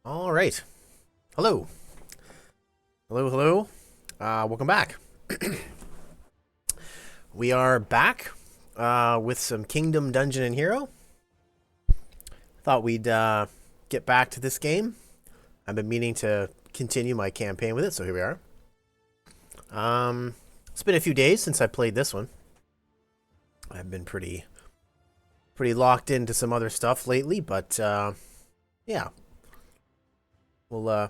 All right. Hello. Hello, hello. Welcome back. We are back with some Kingdom Dungeon and Hero. Thought we'd get back to this game. I've been meaning to continue my campaign with it, so here we are. It's been a few days since I played this one. I've been pretty locked into some other stuff lately, but yeah. We'll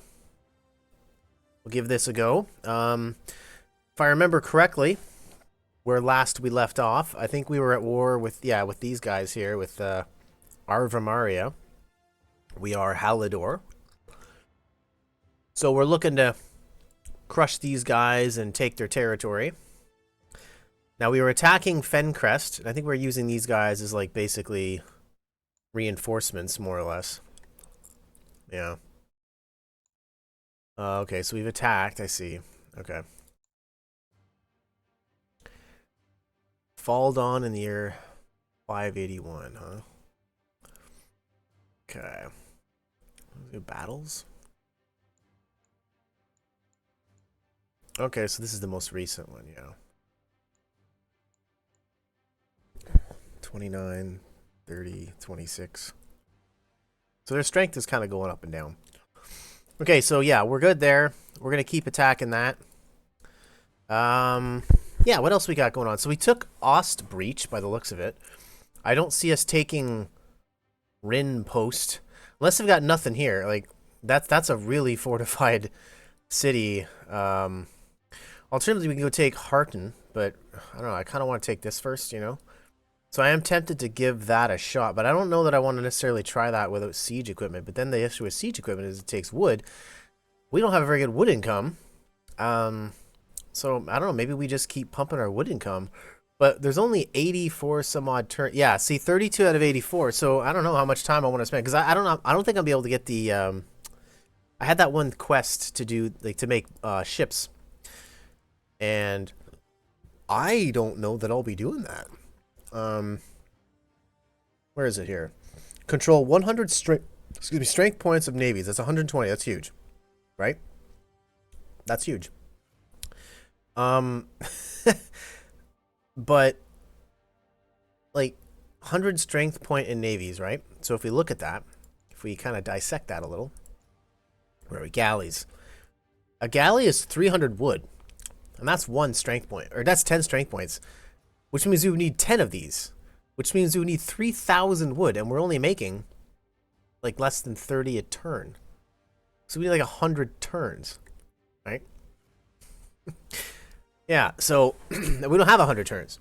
give this a go. If I remember correctly, where last we left off, I think we were at war with these guys here, with Arvamaria. We are Halidor. So we're looking to crush these guys and take their territory. Now we were attacking Fencrest, and I think we're using these guys as like basically reinforcements, more or less. Yeah. Okay, so we've attacked, I see. Okay. Fall dawn in the year 581, huh? Okay. Battles? Okay, so this is the most recent one, yeah. 29, 30, 26. So their strength is kind of going up and down. Okay, so yeah, we're good there. We're going to keep attacking that. Yeah, what else we got going on? So we took Ost Breach by the looks of it. I don't see us taking Rin Post. Unless we've got nothing here. Like, that's a really fortified city. Alternatively, we can go take Harton, but I don't know. I kind of want to take this first, you know? So I am tempted to give that a shot, but I don't know that I want to necessarily try that without siege equipment. But then the issue with siege equipment is it takes wood. We don't have a very good wood income. So I don't know, maybe we just keep pumping our wood income. But there's only 84 some odd turn. Yeah, see, 32 out of 84. So I don't know how much time I want to spend, because I don't know. I don't think I'll be able to get the I had that one quest to do, like, to make ships. And I don't know that I'll be doing that. Where is it here? Control 100 strength points of navies. That's 120. That's huge. Right? That's huge. But like 100 strength point in navies, right? So if we look at that, if we kind of dissect that a little, where are we? Galleys. A galley is 300 wood, and that's 1 strength point, or that's 10 strength points. Which means we would need 10 of these. Which means we would need 3,000 wood, and we're only making like less than 30 a turn. So we need like 100 turns, right? Yeah, so we don't have 100 turns.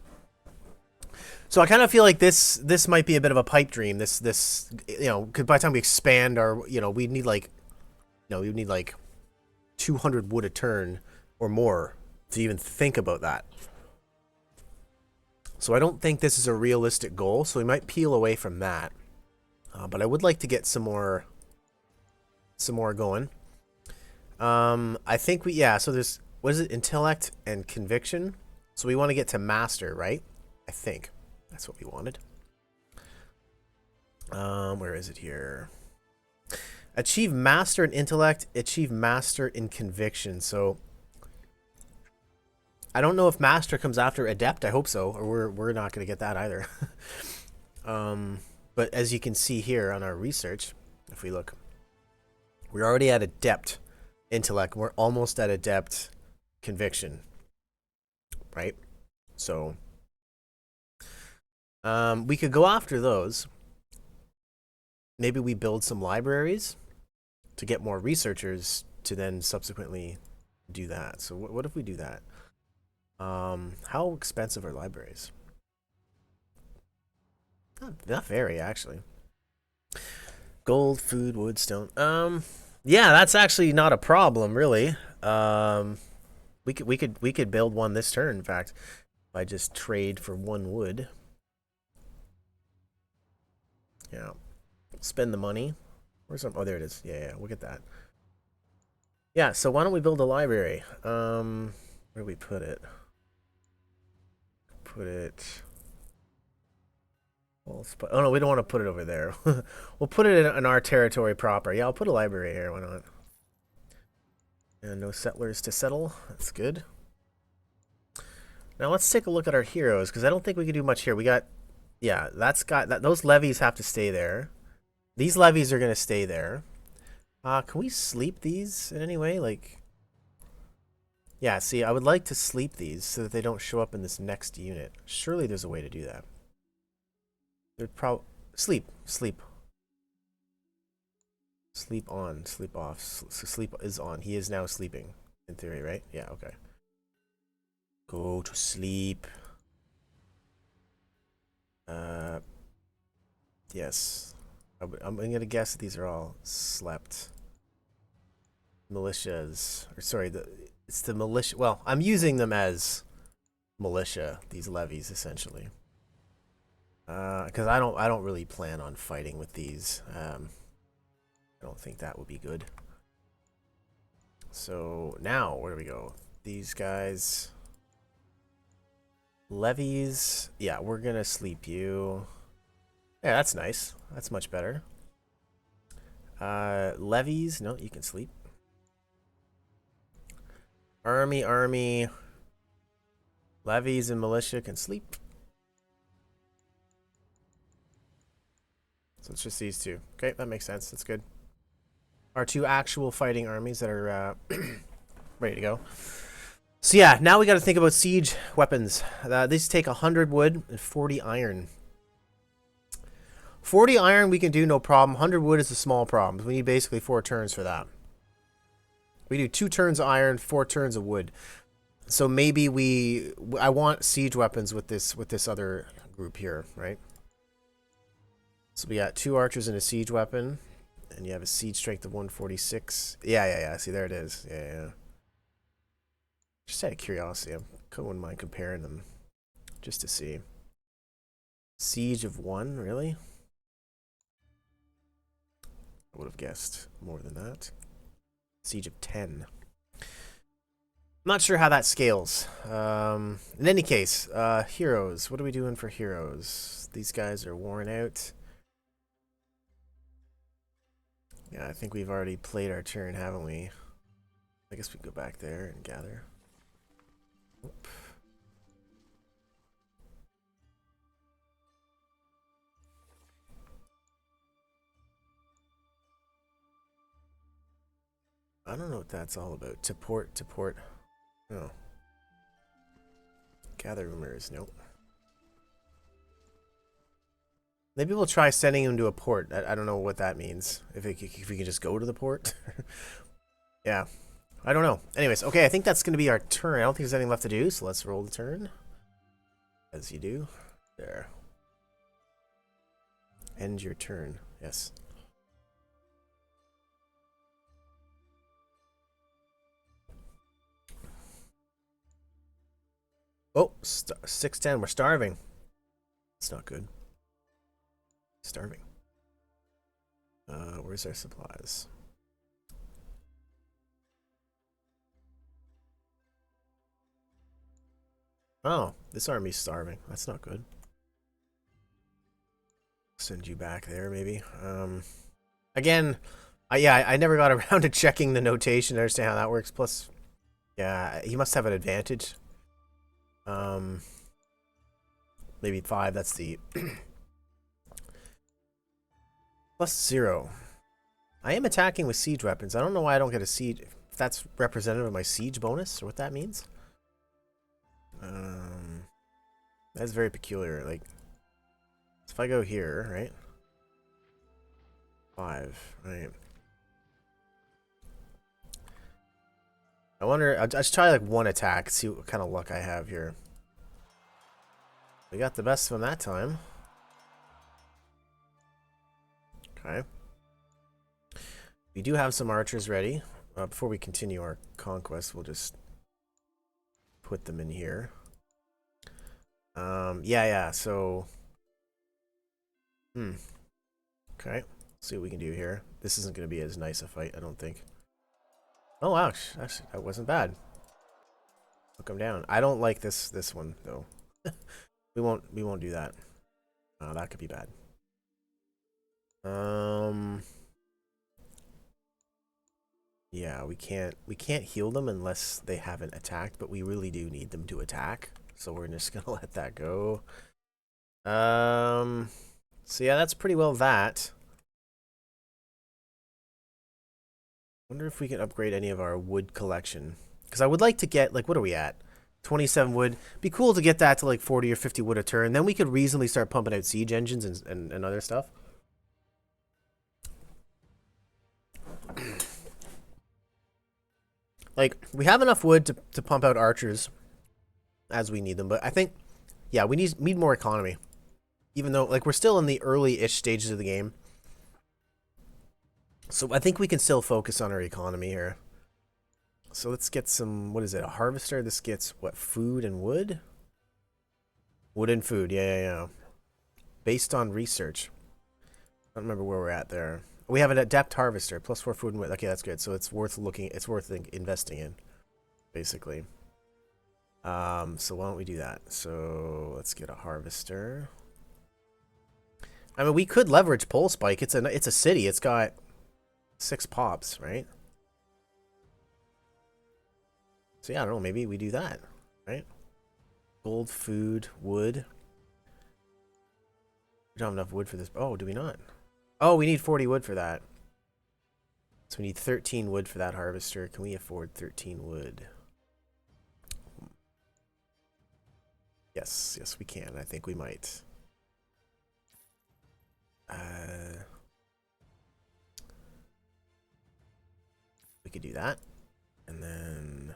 So I kind of feel like this might be a bit of a pipe dream. This you know, because by the time we expand our, you know, we need like 200 wood a turn or more to even think about that. So I don't think this is a realistic goal, so we might peel away from that. But I would like to get some more going. I think so there's, what is it? Intellect and conviction. So we want to get to master, right? I think that's what we wanted. Where is it here? Achieve master in intellect, achieve master in conviction. So I don't know if master comes after adept. I hope so, or we're not going to get that either. But as you can see here on our research, if we look, we're already at adept intellect. We're almost at adept conviction, right? So we could go after those. Maybe we build some libraries to get more researchers to then subsequently do that. So what if we do that? How expensive are libraries? Not very, actually. Gold, food, wood, stone. Yeah, that's actually not a problem, really. We could build one this turn, in fact, if I just trade for 1 wood. Yeah. Spend the money. Where's some? Oh, there it is. Yeah, we'll get that. Yeah, so why don't we build a library? Where do we put it? walls. But oh no, we don't want to put it over there. We'll put it in our territory proper. Yeah, I'll put a library here. Why not? And no settlers to settle. That's good. Now let's take a look at our heroes, because I don't think we can do much here. We got, yeah, that's got that. Those levies have to stay there. These levies are gonna stay there. Can we sleep these in any way? Like, yeah. See, I would like to sleep these so that they don't show up in this next unit. Surely there's a way to do that. There'd probably sleep. Sleep on, sleep off. Sleep is on. He is now sleeping, in theory, right? Yeah, okay. Go to sleep. Yes. I'm gonna guess that these are all slept. Militias. Or sorry, it's the militia. Well, I'm using them as militia, these levies, essentially. Because I don't really plan on fighting with these. I don't think that would be good. So now, where do we go? These guys. Levies. Yeah, we're gonna sleep you. Yeah, that's nice. That's much better. Levies. No, you can sleep. Army. Levies and militia can sleep. So it's just these two. Okay, that makes sense. That's good. Our two actual fighting armies that are ready to go. So yeah, now we got to think about siege weapons. These take 100 wood and 40 iron. 40 iron we can do no problem. 100 wood is a small problem. We need basically 4 turns for that. We do 2 turns of iron, 4 turns of wood. So maybe I want siege weapons with this other group here, right? So we got 2 archers and a siege weapon, and you have a siege strength of 146. Yeah. See, there it is. Yeah. Just out of curiosity, I wouldn't mind comparing them, just to see. Siege of 1, really? I would have guessed more than that. Siege of 10. I'm not sure how that scales. In any case, heroes. What are we doing for heroes? These guys are worn out. Yeah, I think we've already played our turn, haven't we? I guess we can go back there and gather. Oop. I don't know what that's all about. To port. Oh. Gather rumors. Nope. Maybe we'll try sending him to a port. I don't know what that means. If we can just go to the port. Yeah. I don't know. Anyways, okay, I think that's going to be our turn. I don't think there's anything left to do, so let's roll the turn. As you do. There. End your turn. Yes. Oh, 610. We're starving. It's not good. Starving. Where's our supplies? Oh, this army's starving. That's not good. Send you back there, maybe. Again, I never got around to checking the notation to understand how that works. Plus, yeah, he must have an advantage. Maybe 5. That's the +0. I am attacking with siege weapons. I don't know why I don't get a siege. If that's representative of my siege bonus or what that means. That's very peculiar. Like, if I go here, right? 5, right? I wonder. I'll just try like 1 attack. See what kind of luck I have here. We got the best of them that time. Okay. We do have some archers ready. Before we continue our conquest, we'll just put them in here. Yeah. So, okay. See what we can do here. This isn't going to be as nice a fight, I don't think. Oh, ouch. Actually, that wasn't bad. Look him down. I don't like this one though. We won't do that. Oh, that could be bad. Um, yeah, we can't heal them unless they haven't attacked, but we really do need them to attack. So we're just gonna let that go. So yeah, that's pretty well that. Wonder if we can upgrade any of our wood collection. Because I would like to get, like, what are we at? 27 wood. Be cool to get that to like 40 or 50 wood a turn. Then we could reasonably start pumping out siege engines and other stuff. Like, we have enough wood to pump out archers as we need them. But I think, yeah, we need more economy. Even though, like, we're still in the early-ish stages of the game. So I think we can still focus on our economy here. So let's get some, what is it, a harvester? This gets, what, food and wood? Wood and food, yeah. Based on research. I don't remember where we're at there. We have an adept harvester, +4 food and wood. Okay, that's good. So it's worth investing in, basically. So why don't we do that? So let's get a harvester. I mean, we could leverage Pole Spike. It's a city. It's got 6 pops, right? So yeah, I don't know. Maybe we do that, right? Gold, food, wood. We don't have enough wood for this. Oh, do we not? Oh, we need 40 wood for that. So we need 13 wood for that harvester. Can we afford 13 wood? Yes, we can. I think we might. We could do that. And then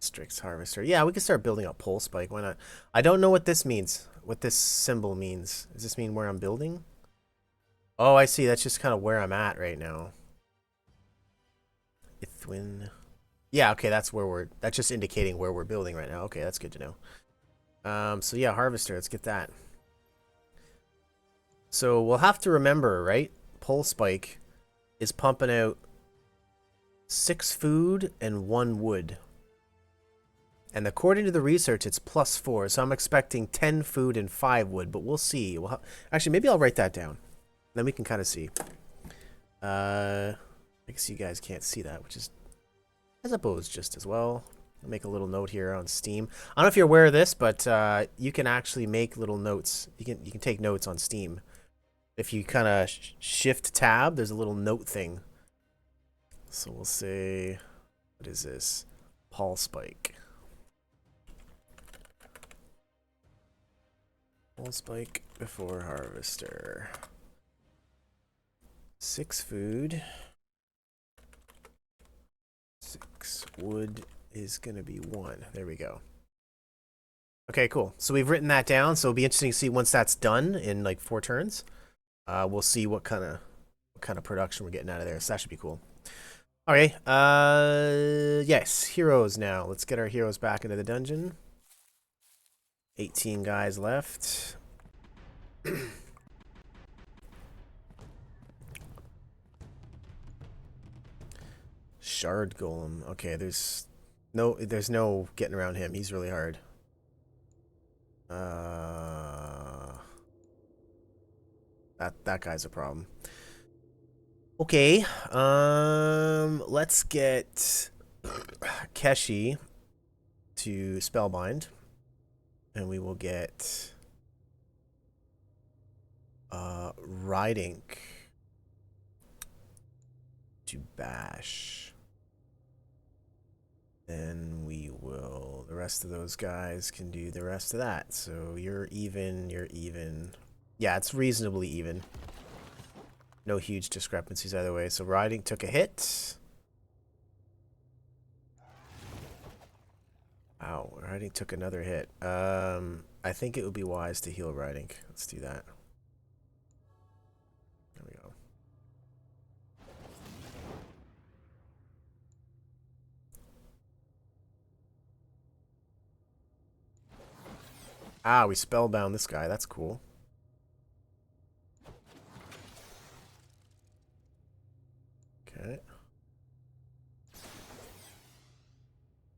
Strix harvester. Yeah, we can start building up Pole Spike. Why not? I don't know what this means. What this symbol means. Does this mean where I'm building? Oh, I see. That's just kind of where I'm at right now. Ithwin. Yeah, okay, that's just indicating where we're building right now. Okay, that's good to know. So yeah, harvester, let's get that. So we'll have to remember, right? Pole Spike is pumping out 6 food and 1 wood. And according to the research, it's +4. So I'm expecting 10 food and 5 wood, but we'll see. Actually, maybe I'll write that down. Then we can kind of see. I guess you guys can't see that, which is, I suppose, just as well. I'll make a little note here on Steam. I don't know if you're aware of this, but you can actually make little notes. You can take notes on Steam. If you kind of shift tab, there's a little note thing. So we'll say, what is this? Pole Spike. Pole Spike before harvester. 6 food. 6 wood is going to be 1. There we go. Okay, cool. So we've written that down. So it'll be interesting to see once that's done in like 4 turns. We'll see what kind of production we're getting out of there. So that should be cool. Okay. Yes, heroes now. Let's get our heroes back into the dungeon. 18 guys left. Shard Golem. Okay, there's no getting around him. He's really hard. That guy's a problem. Okay. Let's get Keshi to Spellbind. And we will get Ridink to Bash. Then we will, the rest of those guys can do the rest of that. So you're even. Yeah, it's reasonably even. No huge discrepancies either way. So Riding took a hit. Wow, Riding took another hit. I think it would be wise to heal Riding. Let's do that. There we go. Ah, we spellbound this guy. That's cool. Okay.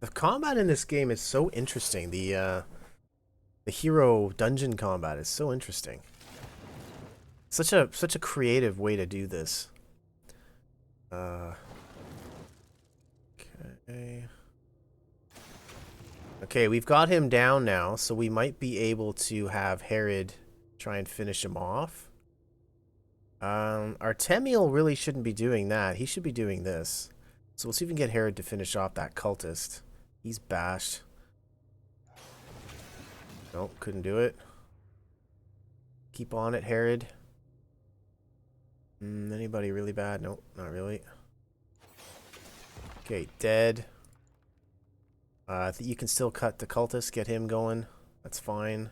The combat in this game is so interesting. The hero dungeon combat is so interesting. Such a creative way to do this. Okay. Okay, we've got him down now, so we might be able to have Herod try and finish him off. Artemiel really shouldn't be doing that. He should be doing this. So we'll see if we can get Herod to finish off that cultist. He's bashed. Nope, couldn't do it. Keep on it, Herod. Anybody really bad? Nope, not really. Okay, dead. You can still cut the cultist, get him going. That's fine.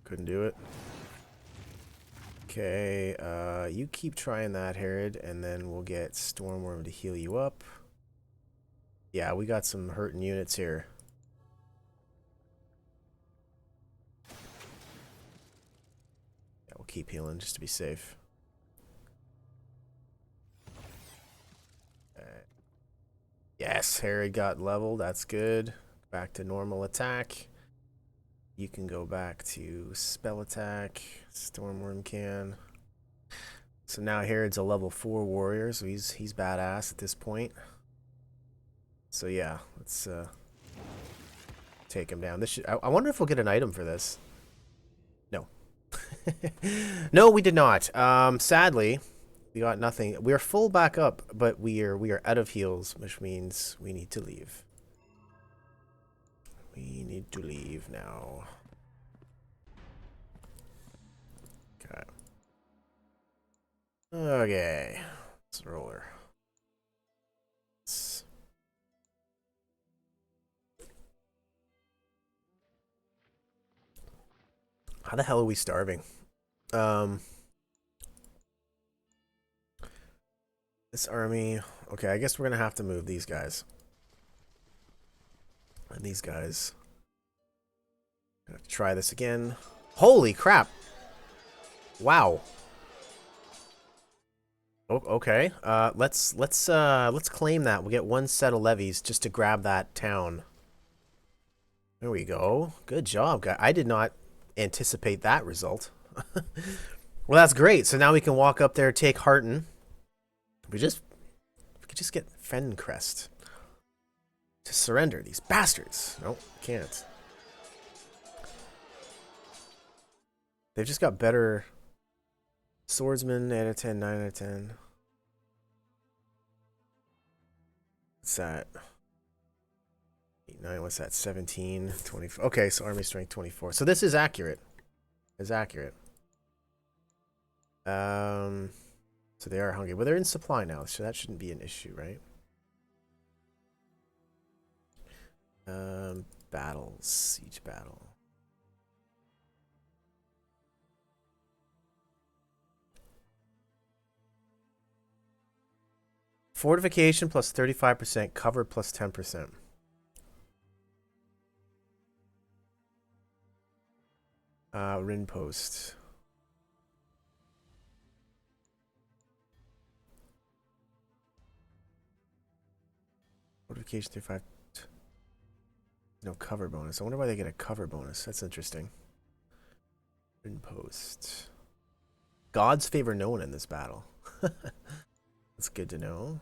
Couldn't do it. Okay, you keep trying that, Herod, and then we'll get Stormworm to heal you up. Yeah, we got some hurting units here. Yeah, we'll keep healing just to be safe. Yes, Herod got leveled. That's good. Back to normal attack. You can go back to spell attack. Stormworm can. So now Herod's a level 4 warrior, so he's badass at this point. So yeah, let's take him down. This should, I wonder if we'll get an item for this. No. No, we did not. Sadly, we got nothing. We're full back up, but we are out of heals, which means we need to leave. We need to leave now. Okay. Okay. Let's roll her. How the hell are we starving? This army. Okay, I guess we're gonna have to move these guys. And these guys. I'm gonna have to try this again. Holy crap! Wow. Oh, okay. Let's claim that. We'll get one set of levies just to grab that town. There we go. Good job, guy. I did not anticipate that result. Well, that's great. So now we can walk up there, take Harton. We could just get Fencrest to surrender these bastards. Nope, can't. They've just got better swordsmen. 8 out of 10, 9 out of 10. What's that? 8, 9, what's that? 17, 24. Okay, so army strength 24. So this is accurate. Is accurate. So they are hungry. Well, they're in supply now, so that shouldn't be an issue, right? Battles. Siege battle. Fortification plus 35%, cover plus 10%. Rin post. Fortification 35. No cover bonus. I wonder why they get a cover bonus. That's interesting. Rin post. Gods favor no one in this battle. That's good to know.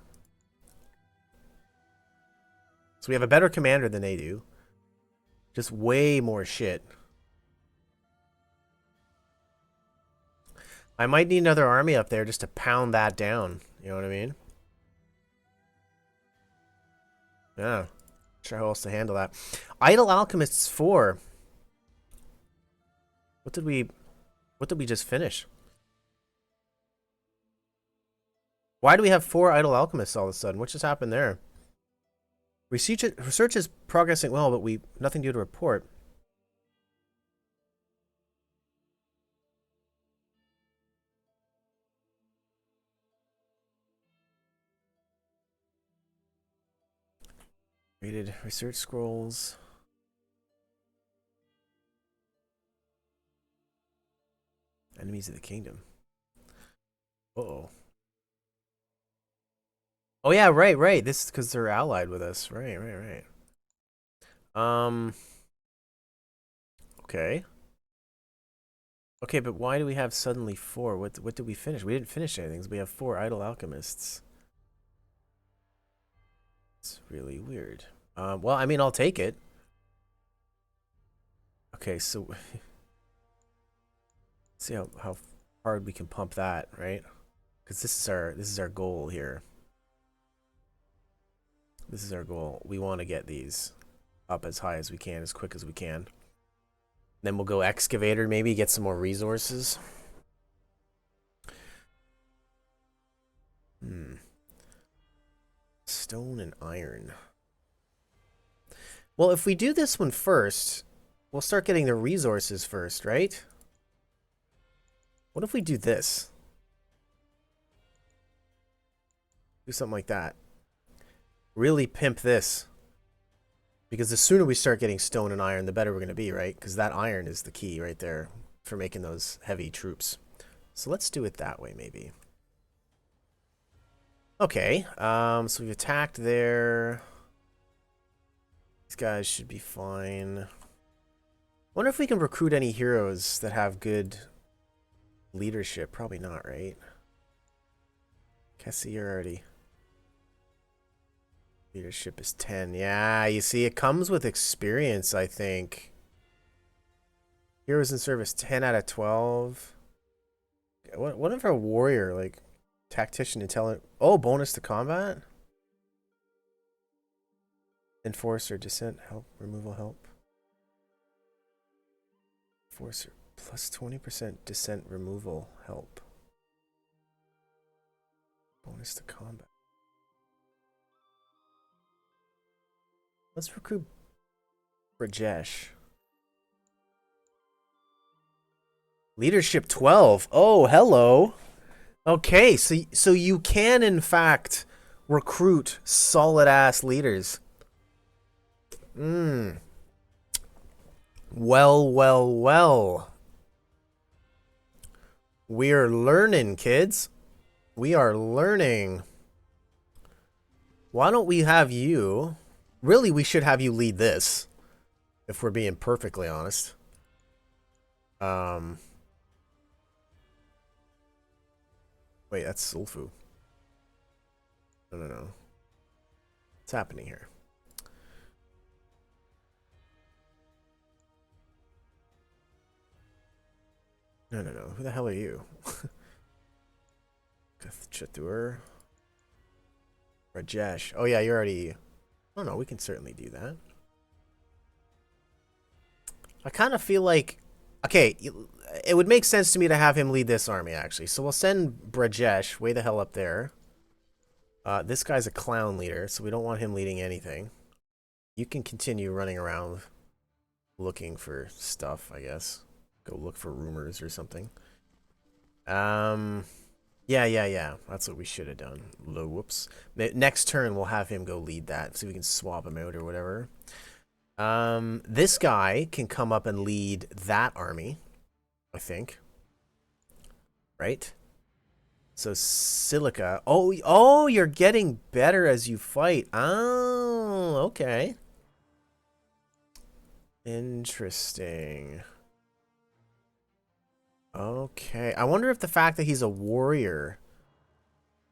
So we have a better commander than they do. Just way more shit. I might need another army up there just to pound that down. You know what I mean? Yeah. Sure how else to handle that. Idle Alchemists 4. What did we just finish? Why do we have 4 Idle Alchemists all of a sudden? What just happened there? Research is progressing well, but nothing due to report. Rated research scrolls. Enemies of the kingdom. Uh-oh. Oh yeah, right, right. This is because they're allied with us. Right, right, right. Um. Okay. Okay, but why do we have suddenly four? What did we finish? We didn't finish anything. So we have four idle alchemists. It's really weird. Well, I mean, I'll take it. Okay, so see how hard we can pump that, right? Because this is our goal here. This is our goal. We want to get these up as high as we can, as quick as we can. Then we'll go excavator, maybe get some more resources. Stone and iron. Well, if we do this one first, we'll start getting the resources first, right? What if we do this? Do something like that. Really pimp this. Because the sooner we start getting stone and iron, the better we're going to be, right? Because that iron is the key right there for making those heavy troops. So let's do it that way, maybe. Okay, so we've attacked there. These guys should be fine. Wonder if we can recruit any heroes that have good leadership. Probably not, right? Cassie, you're already... Leadership is 10. Yeah, you see, it comes with experience, I think. Heroes in service, 10 out of 12. What if our warrior, like, tactician, intelligent... Oh, bonus to combat? Enforcer, descent, help, removal help. Enforcer, plus 20% descent removal help. Bonus to combat. Let's recruit Rajesh. Leadership 12. Oh, hello. Okay, so you can in fact recruit solid ass leaders. Well, well, well. We're learning, kids. We are learning. Why don't we have you... Really, we should have you lead this, if we're being perfectly honest. Wait, that's Sulfu. No. What's happening here? No. Who the hell are you? Chatur. Rajesh. Oh yeah, you're already... Oh no, we can certainly do that. I kind of feel like... Okay, it would make sense to me to have him lead this army, actually. So we'll send Brajesh way the hell up there. This guy's a clown leader, so we don't want him leading anything. You can continue running around looking for stuff, I guess. Go look for rumors or something. Yeah. That's what we should have done. Whoops. Next turn, we'll have him go lead that, so we can swap him out or whatever. This guy can come up and lead that army, I think. Right? So Silica. Oh, you're getting better as you fight. Oh, okay. Interesting. Okay. I wonder if the fact that he's a warrior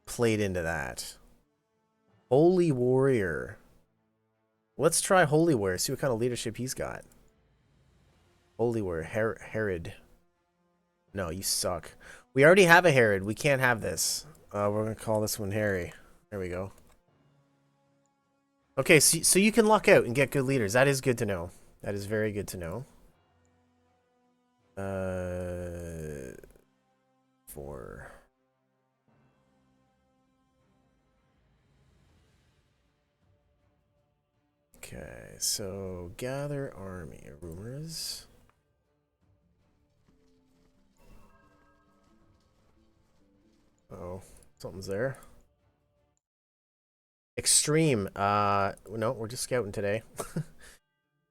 played into that. Holy Warrior. Let's try Holy Warrior. See what kind of leadership he's got. Holy Warrior. Herod. No, you suck. We already have a Herod. We can't have this. We're going to call this one Harry. There we go. Okay, so you can luck out and get good leaders. That is good to know. That is very good to know. 4. Okay, so gather army. Rumors. Oh, something's there. Extreme. No, we're just scouting today.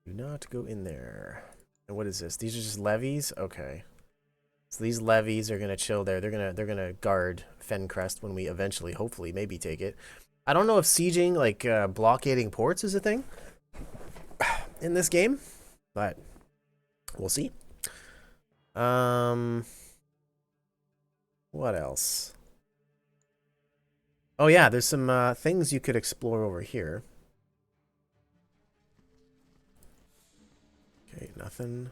Do not go in there. And what is this? These are just levies? Okay. So these levies are gonna chill there. They're gonna guard Fencrest when we eventually, hopefully, maybe take it. I don't know if sieging, like blockading ports, is a thing in this game, but we'll see. What else? Oh yeah, there's some things you could explore over here. Okay, nothing.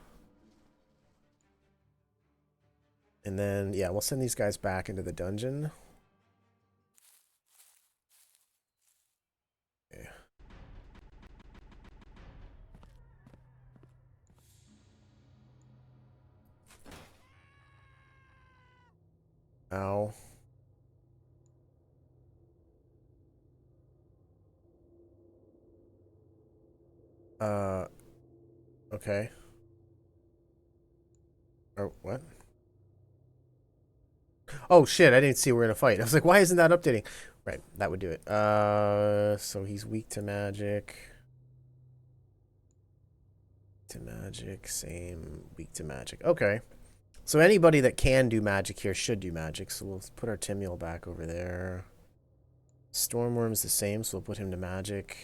And then, yeah, we'll send these guys back into the dungeon. Okay. Ow. Uh, okay. Or what? Oh shit, I didn't see we're in a fight. I was like, why isn't that updating? Right, that would do it. So he's weak to magic. To magic, same, weak to magic. Okay. So anybody that can do magic here should do magic. So we'll put our Timuel back over there. Stormworm's the same, so we'll put him to magic.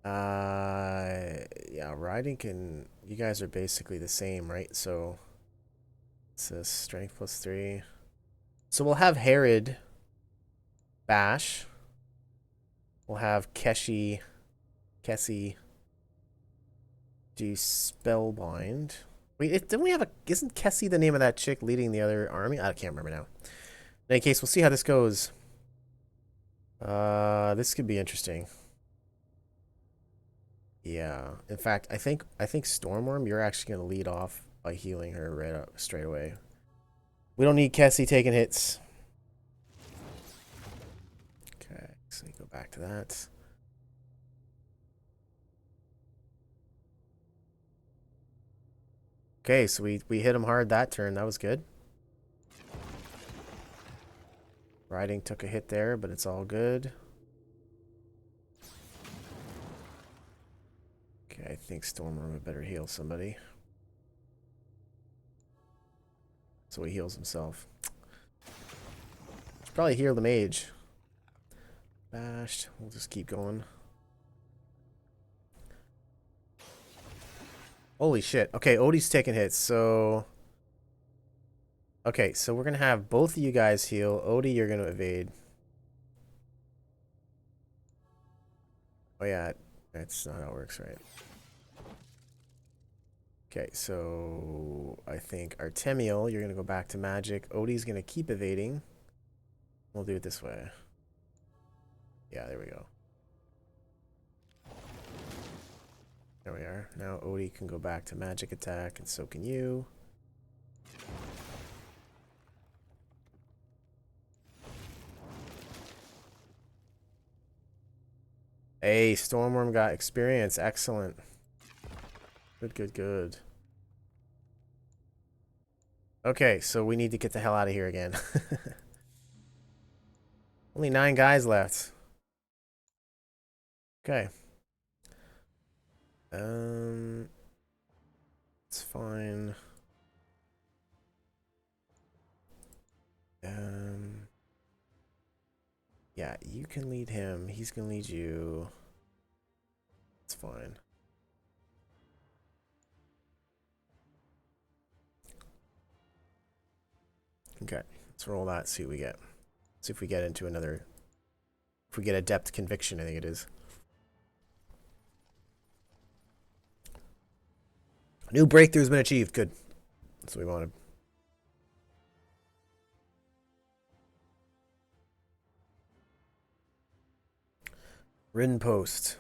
Yeah, riding can... You guys are basically the same, right? So it's a strength +3. So we'll have Herod bash. We'll have Kessie do spellbind. Wait, didn't we have a... Isn't Kessie the name of that chick leading the other army? I can't remember now. In any case, we'll see how this goes. This could be interesting. Yeah. In fact, I think Stormworm, you're actually gonna lead off by healing her right up straight away. We don't need Kessie taking hits. Okay, so we go back to that. Okay, so we hit him hard that turn. That was good. Riding took a hit there, but it's all good. Okay, I think Stormworm would better heal somebody. So he heals himself. Should probably heal the mage. Bashed. We'll just keep going. Holy shit. Okay, Odie's taking hits, so... Okay, so we're going to have both of you guys heal. Odie, you're going to evade. Oh yeah, that's not how it works, right? Okay, so I think Artemiel, you're going to go back to magic. Odie's going to keep evading. We'll do it this way. Yeah, there we go. There we are. Now Odie can go back to magic attack, and so can you. Hey, Stormworm got experience. Excellent. Good, good, good. Okay, so we need to get the hell out of here again. Only 9 guys left. Okay. It's fine. Yeah, you can lead him. He's gonna lead you. It's fine. Okay, let's roll that, see what we get. See if we get into another... If we get a depth conviction, I think it is. New breakthrough's been achieved. Good. That's what we wanted. Rin post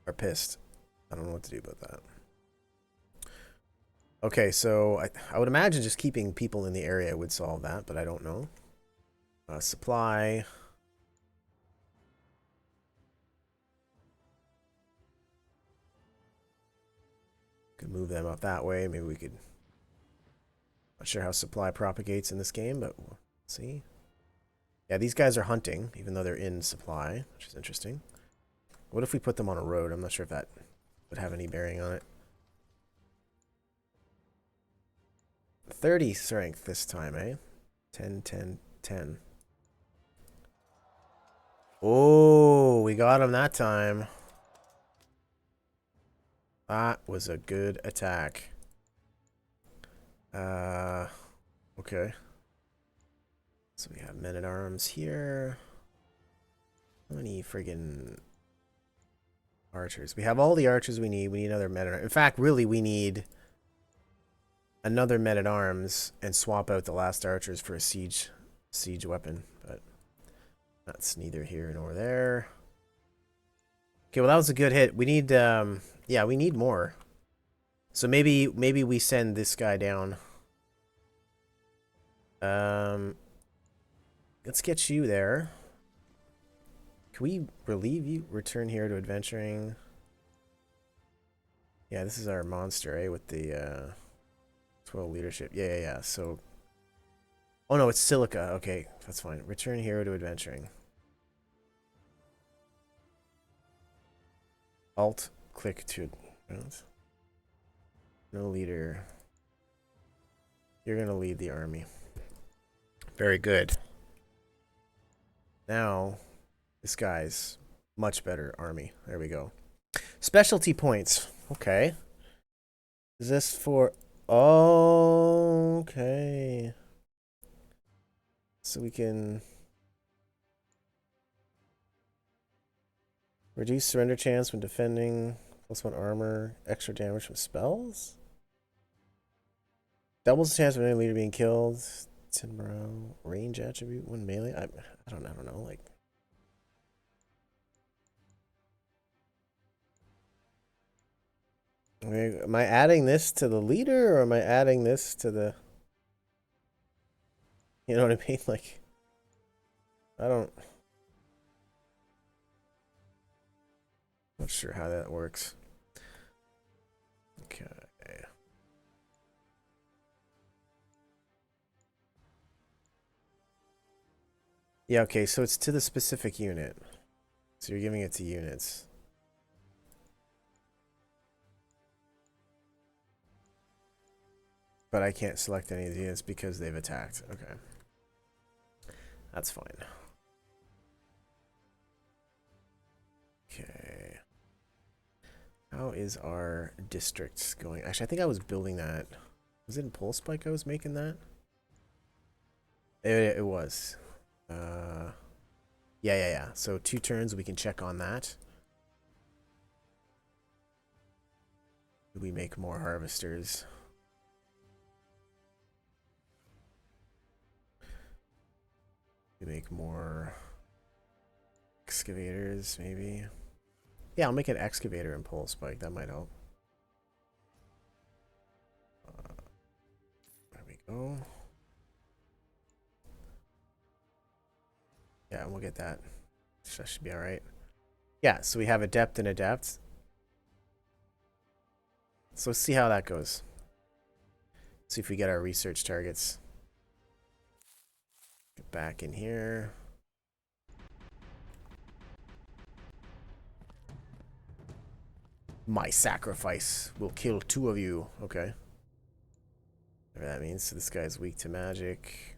are pissed. I don't know what to do about that. Okay, so I would imagine just keeping people in the area would solve that, but I don't know. Supply. Could move them up that way. Maybe we could... Not sure how supply propagates in this game, but we'll see. Yeah, these guys are hunting, even though they're in supply, which is interesting. What if we put them on a road? I'm not sure if that would have any bearing on it. 30 strength this time, eh? 10, 10, 10. Oh, we got him that time. That was a good attack. Okay. So we have men-at-arms here. How many friggin' archers? We have all the archers we need. We need another men-at-arms. In fact, really, we need another men-at-arms and swap out the last archers for a siege weapon. But that's neither here nor there. Okay, well, that was a good hit. We need, yeah, we need more. So maybe we send this guy down. Let's get you there. Can we relieve you? Return here to adventuring. Yeah, this is our monster, eh? With the 12 leadership. Yeah. So, oh no, it's silica. Okay, that's fine. Return hero to adventuring. Alt click to. No leader. You're gonna lead the army. Very good. Now, this guy's much better army. There we go. Specialty points. Okay. Is this for... Oh, okay. So we can... Reduce surrender chance when defending. +1 armor. Extra damage from spells? Doubles the chance of any leader being killed. 10 morale. Range attribute. 1 melee. I don't know. Like... Am I adding this to the leader, or am I adding this to the... You know what I mean? Like... I don't... Not sure how that works. Okay. Yeah, okay, so it's to the specific unit. So you're giving it to units. But I can't select any of the units because they've attacked. Okay. That's fine. Okay. How is our district going? Actually, I think I was building that. Was it in Pulse Spike I was making that? It was. Yeah. So 2 turns, we can check on that. Do we make more harvesters? We make more excavators, maybe. Yeah, I'll make an excavator and Pulse Spike. That might help. There we go. Yeah, and we'll get that. That should be all right. Yeah, so we have adept and adept. So let's see how that goes. See if we get our research targets. Get back in here. My sacrifice will kill 2 of you. Okay. Whatever that means. So this guy's weak to magic.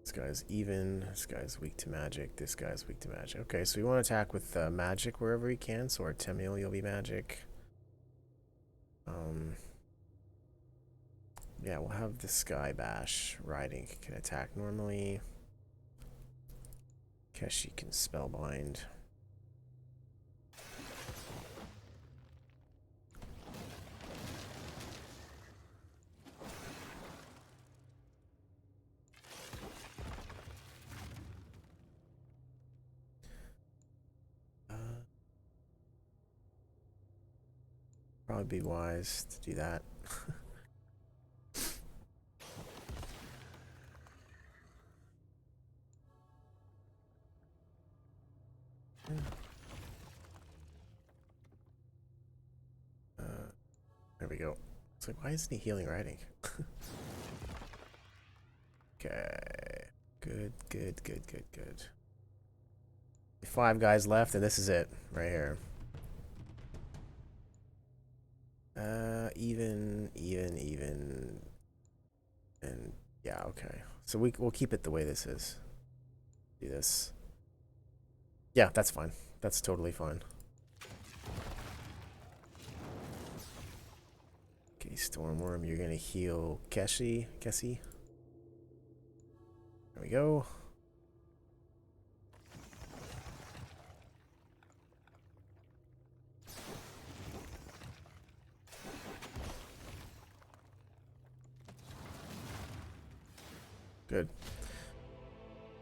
This guy's even. This guy's weak to magic. This guy's weak to magic. Okay, so we want to attack with magic wherever we can. So our Temil will be magic. Yeah, we'll have the Sky Bash. Riding can attack normally. Keshi can spellbind. Probably be wise to do that. There we go. It's like, why isn't he healing riding? Okay. Good. 5 guys left, and this is it right here. Even. And yeah, okay. So we'll keep it the way this is. do this. Yeah, that's fine. That's totally fine. Okay, Stormworm, you're gonna heal Kessie. There we go. Good.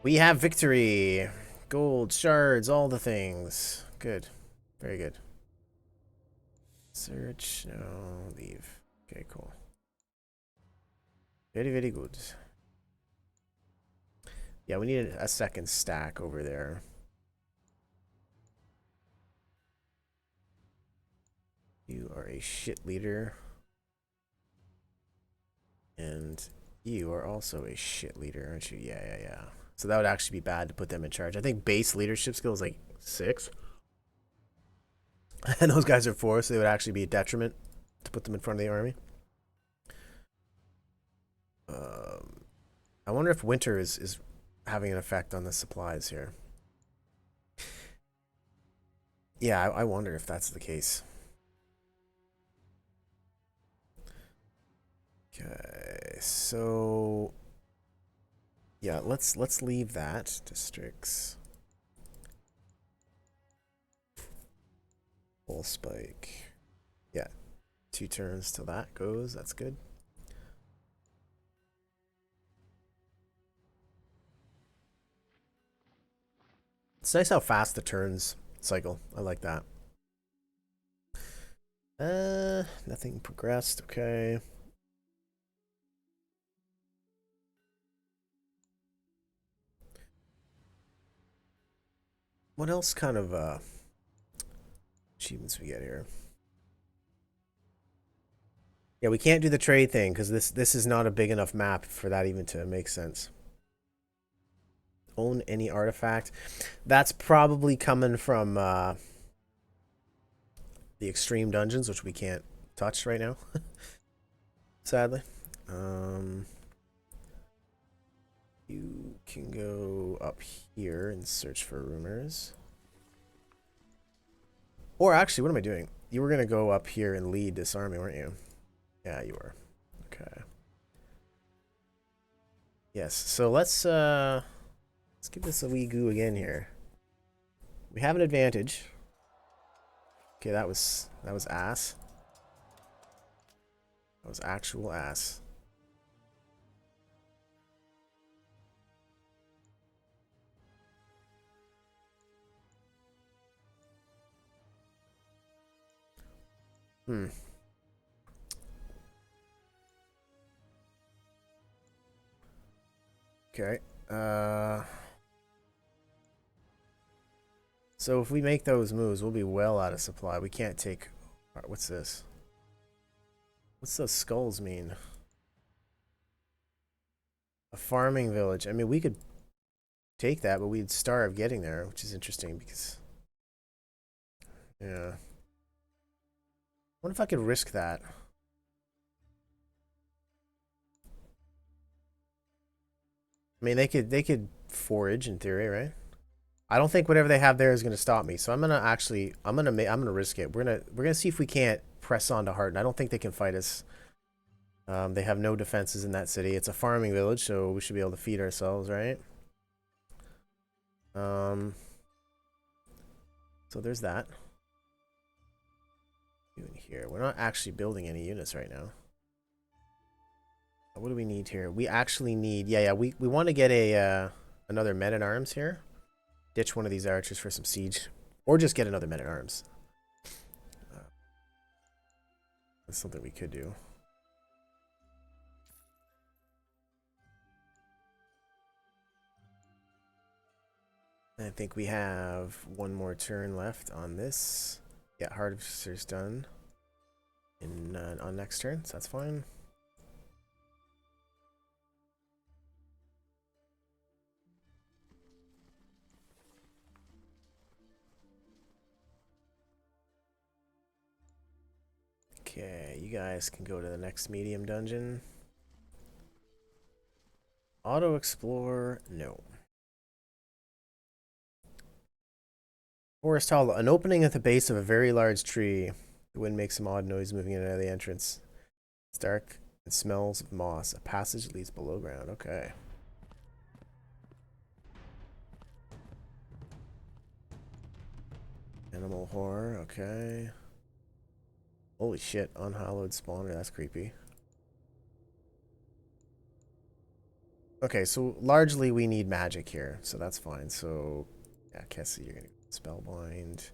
We have victory. Gold, shards, all the things. Good. Very good. Search. No, leave. Okay, cool. Very, very good. Yeah, we need a second stack over there. You are a shit leader. And you are also a shit leader, aren't you? Yeah. So that would actually be bad to put them in charge. I think base leadership skill is like 6. And those guys are 4, so they would actually be a detriment to put them in front of the army. I wonder if winter is having an effect on the supplies here. Yeah, I wonder if that's the case. Okay, so yeah, let's leave that. Districts. Full spike. Yeah, 2 turns till that goes. That's good. It's nice how fast the turns cycle. I like that. Nothing progressed. Okay. What else kind of achievements we get here? Yeah, we can't do the trade thing because this is not a big enough map for that even to make sense. Own any artifact. That's probably coming from the extreme dungeons, which we can't touch right now. Sadly. You can go up here and search for rumors. Or actually, what am I doing? You were going to go up here and lead this army, weren't you? Yeah, you were. Okay. Yes, so let's give this a wee goo again here. We have an advantage. Okay, that was ass. That was actual ass. Hmm. Okay. So if we make those moves, we'll be well out of supply. We can't take... What's this? What's those skulls mean? A farming village. I mean, we could take that, but we'd starve getting there, which is interesting because... Yeah. What if I could risk that? I mean, they could forage in theory, right? I don't think whatever they have there is going to stop me. So I'm gonna risk it. We're gonna see if we can't press on to Hearten. I don't think they can fight us. They have no defenses in that city. It's a farming village, so we should be able to feed ourselves, right? So there's that. Doing here, we're not actually building any units right now. What do we need here? We actually need, yeah, we want to get a another men-at-arms here. Ditch one of these archers for some siege, or just get another men-at-arms. That's something we could do. I think we have one more turn left on this. Yeah, Harvester's done. On next turn, so that's fine. Okay, you guys can go to the next medium dungeon. Auto explore, no. Forest Hollow. An opening at the base of a very large tree. The wind makes some odd noise moving in and out of the entrance. It's dark and smells of moss. A passage leads below ground. Okay. Animal horror. Okay. Holy shit. Unhallowed spawner. That's creepy. Okay, so largely we need magic here, so that's fine. So, yeah, Kessie, you're gonna spellbind.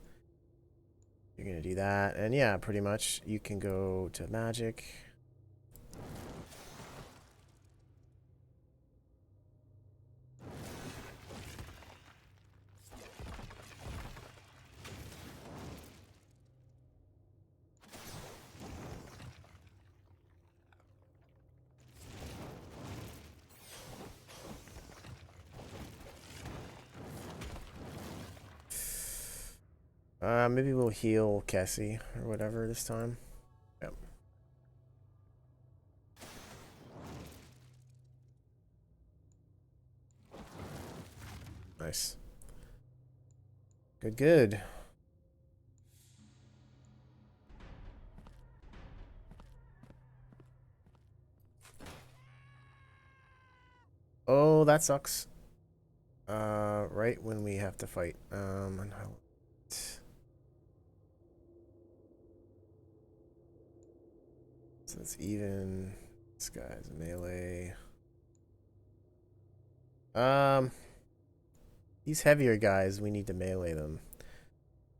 You're gonna do that, and yeah, pretty much you can go to magic. Maybe we'll heal Kessie or whatever this time. Yep. Nice. Good, good. Oh, that sucks. Right when we have to fight. So it's even. This guy's melee. These heavier guys, we need to melee them.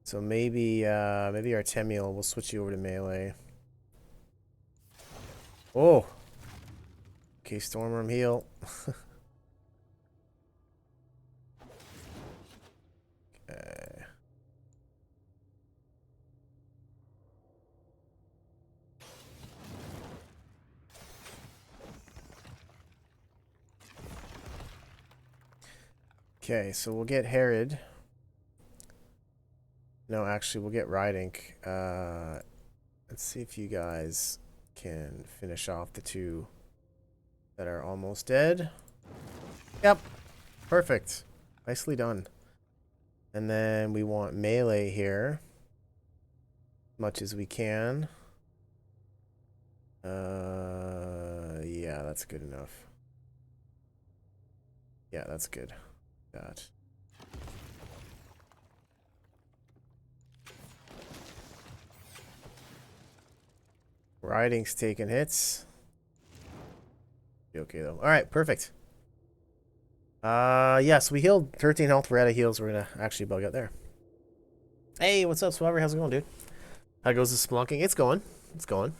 So maybe Artemiel, we'll switch you over to melee. Oh! Okay, Stormworm heal. Okay. Okay, so we'll get Herod. No, actually, we'll get Ridink. Let's see if you guys can finish off the two that are almost dead. Yep. Perfect. Nicely done. And then we want melee here. Much as we can. Yeah, that's good enough. Yeah, that's good. That. Riding's taking hits. Be okay though. Alright, perfect. Yes, we healed 13 health. We're out of heals. We're gonna actually bug out there. Hey, what's up, Swabber? How's it going, dude? How goes the spelunking? It's going. It's going.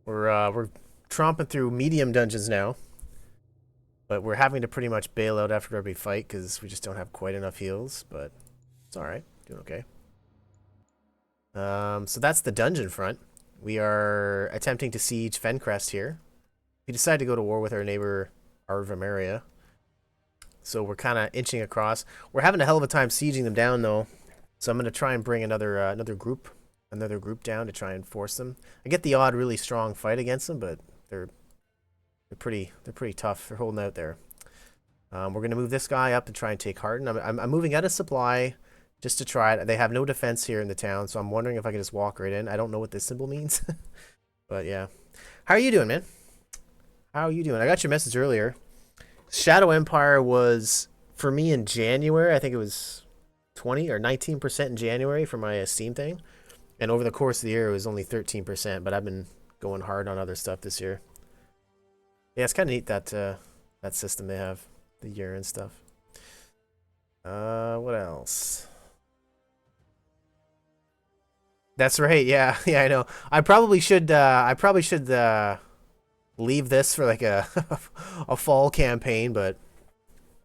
We're tromping through medium dungeons now. But we're having to pretty much bail out after every fight because we just don't have quite enough heals, but it's alright. Doing okay. So that's the dungeon front. We are attempting to siege Fencrest here. We decided to go to war with our neighbor Arvamaria. So we're kind of inching across. We're having a hell of a time sieging them down though. So I'm going to try and bring another group down to try and force them. I get the odd really strong fight against them, but they're pretty tough. They're holding out there. We're going to move this guy up and try and take Harden. I'm moving out of supply just to try it. They have no defense here in the town, so I'm wondering if I can just walk right in. I don't know what this symbol means. But yeah. How are you doing, man? How are you doing? I got your message earlier. Shadow Empire was, for me in January, I think it was 20 or 19% in January for my Steam thing. And over the course of the year, it was only 13%, but I've been going hard on other stuff this year. Yeah, it's kind of neat that that system they have, the year and stuff. What else? That's right. Yeah, yeah, I know. I probably should leave this for like a a fall campaign, but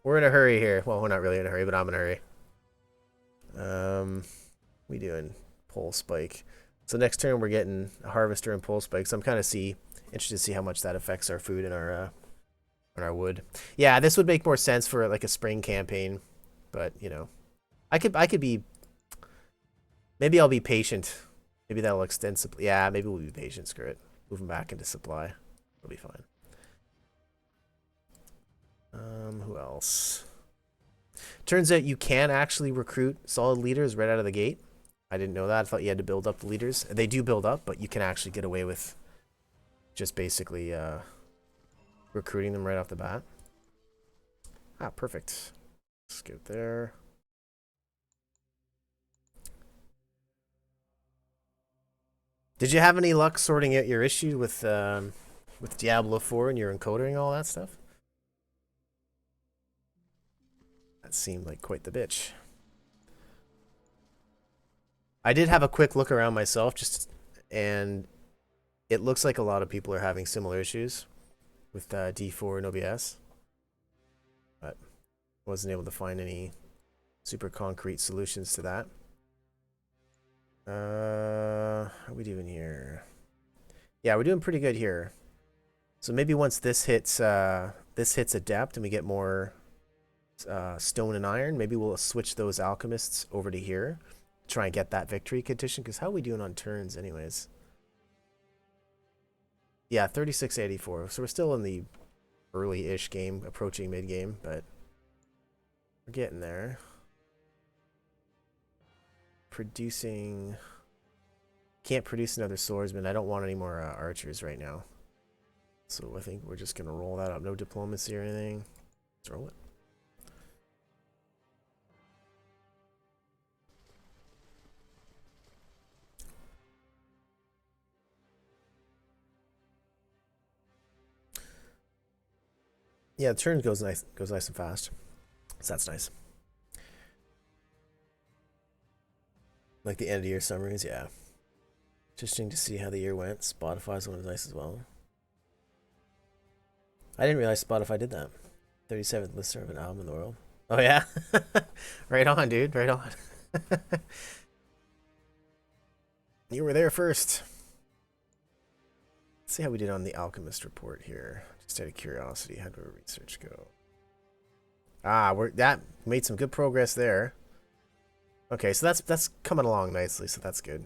we're in a hurry here. Well, we're not really in a hurry, but I'm in a hurry. We doing pole spike. So next turn we're getting a harvester and pole spike. So I'm kind of interested to see how much that affects our food and our wood. Yeah, this would make more sense for like a spring campaign, but you know, I could be. Maybe I'll be patient. Maybe that'll extend supply. Yeah, maybe we'll be patient. Screw it. Move them back into supply. It'll be fine. Who else? Turns out you can actually recruit solid leaders right out of the gate. I didn't know that. I thought you had to build up the leaders. They do build up, but you can actually get away with just basically recruiting them right off the bat. Ah, perfect. Let's get there. Did you have any luck sorting out your issue with Diablo 4 and your encoder and all that stuff? That seemed like quite the bitch. I did have a quick look around myself, and it looks like a lot of people are having similar issues with D4 and OBS, but wasn't able to find any super concrete solutions to that. How are we doing here? Yeah, we're doing pretty good here. So maybe once this hits adept and we get more stone and iron, maybe we'll switch those alchemists over to here. Try and get that victory condition, because how are we doing on turns anyways? Yeah, 3684. So we're still in the early-ish game, approaching mid-game, but we're getting there. Producing... Can't produce another swordsman. I don't want any more archers right now. So I think we're just going to roll that up. No diplomacy or anything. Let's roll it. Yeah, the turn goes nice and fast. So that's nice. Like the end of year summaries, yeah. Interesting to see how the year went. Spotify's one was nice as well. I didn't realize Spotify did that. 37th listener of an album in the world. Oh yeah? Right on, dude. Right on. You were there first. Let's see how we did on the Alchemist report here. Just out of curiosity, how did our research go? Ah, that made some good progress there. Okay, so that's coming along nicely, so that's good.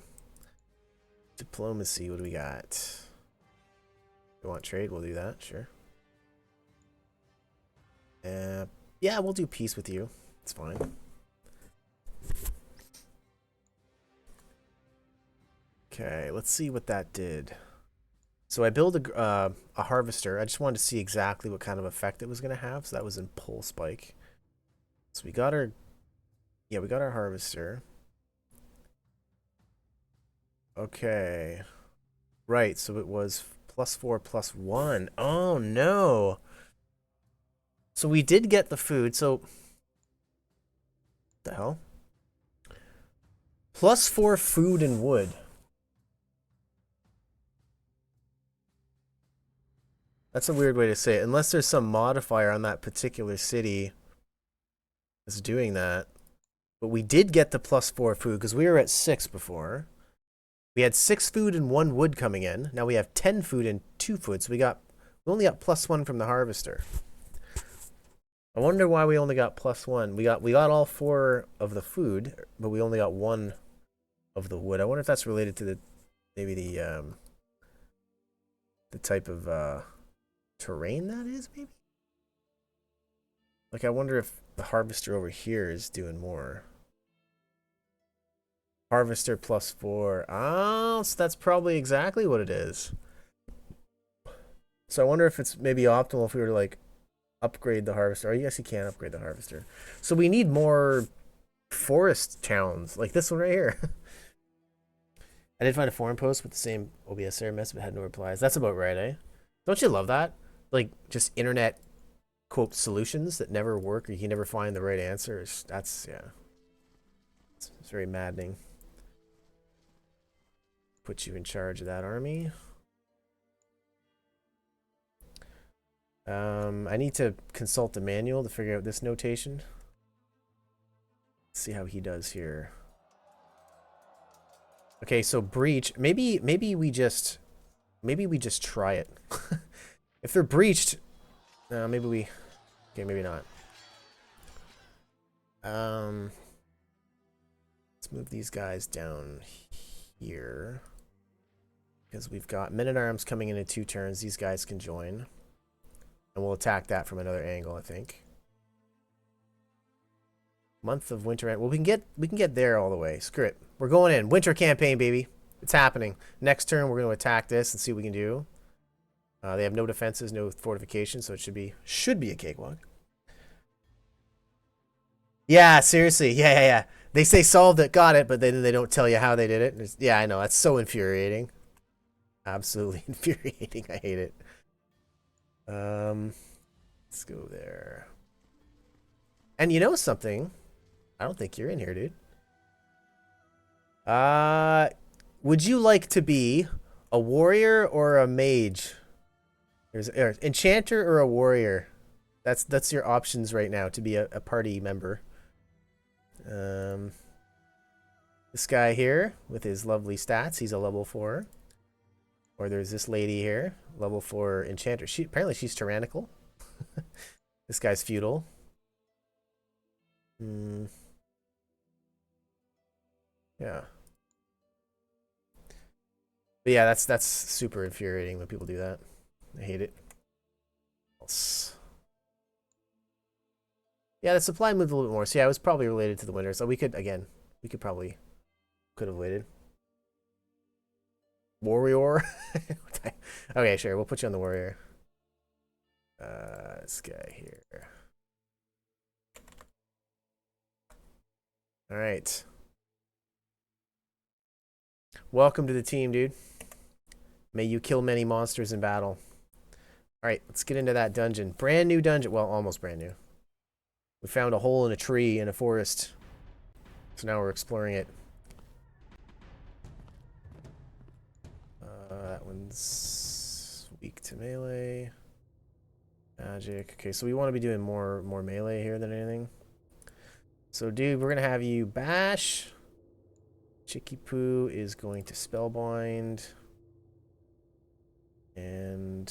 Diplomacy, what do we got? You want trade? We'll do that, sure. Yeah, we'll do peace with you. It's fine. Okay, let's see what that did. So I built a harvester. I just wanted to see exactly what kind of effect it was going to have. So that was in pull spike. So we got our... Yeah, we got our harvester. Okay. Right, so it was +4, +1. Oh, no. So we did get the food, so... What the hell? +4 food and wood. That's a weird way to say it. Unless there's some modifier on that particular city that's doing that. But we did get the +4 food, because we were at 6 before. We had 6 food and 1 wood coming in. Now we have 10 food and 2 food, so we only got +1 from the harvester. I wonder why we only got +1. We got all 4 of the food, but we only got 1 of the wood. I wonder if that's related to maybe the type of terrain that is, maybe? Like, I wonder if the harvester over here is doing more. Harvester +4. Oh, so that's probably exactly what it is. So I wonder if it's maybe optimal if we were to, like, upgrade the harvester. I guess you can't upgrade the harvester. So we need more forest towns, like this one right here. I did find a forum post with the same OBS error message, but had no replies. That's about right, eh? Don't you love that? Like, just internet, quote, solutions that never work, or you can never find the right answer. That's, yeah. It's very maddening. Put you in charge of that army. I need to consult the manual to figure out this notation. Let's see how he does here. Okay, so breach. Maybe we just try it. If they're breached, maybe we. Okay, maybe not. Let's move these guys down here, because we've got men-at-arms coming in 2 turns. These guys can join. And we'll attack that from another angle, I think. Month of winter. Well, we can get there all the way. Screw it. We're going in. Winter campaign, baby. It's happening. Next turn, we're going to attack this and see what we can do. They have no defenses, no fortifications, so it should be a cakewalk. Yeah, seriously. Yeah. They say solved it, got it, but then they don't tell you how they did it. Yeah, I know. That's so infuriating. Absolutely infuriating. I hate it. Let's go there. And you know something? I don't think you're in here, dude. Would you like to be a warrior or a mage? There's enchanter or a warrior. That's your options right now to be a party member. This guy here with his lovely stats, he's a level 4. Or there's this lady here, level 4 enchanter. Apparently she's tyrannical. This guy's feudal. Yeah. But yeah, that's super infuriating when people do that. I hate it. Yeah, the supply moved a little bit more. So yeah, it was probably related to the winter. So we could have waited. Warrior. Okay, sure. We'll put you on the warrior. This guy here. All right. Welcome to the team, dude. May you kill many monsters in battle. All right, let's get into that dungeon. Brand new dungeon. Well, almost brand new. We found a hole in a tree in a forest. So now we're exploring it. That one's weak to melee. Magic. Okay, so we want to be doing more melee here than anything. So, dude, we're going to have you bash. Chicky Poo is going to spellbind. And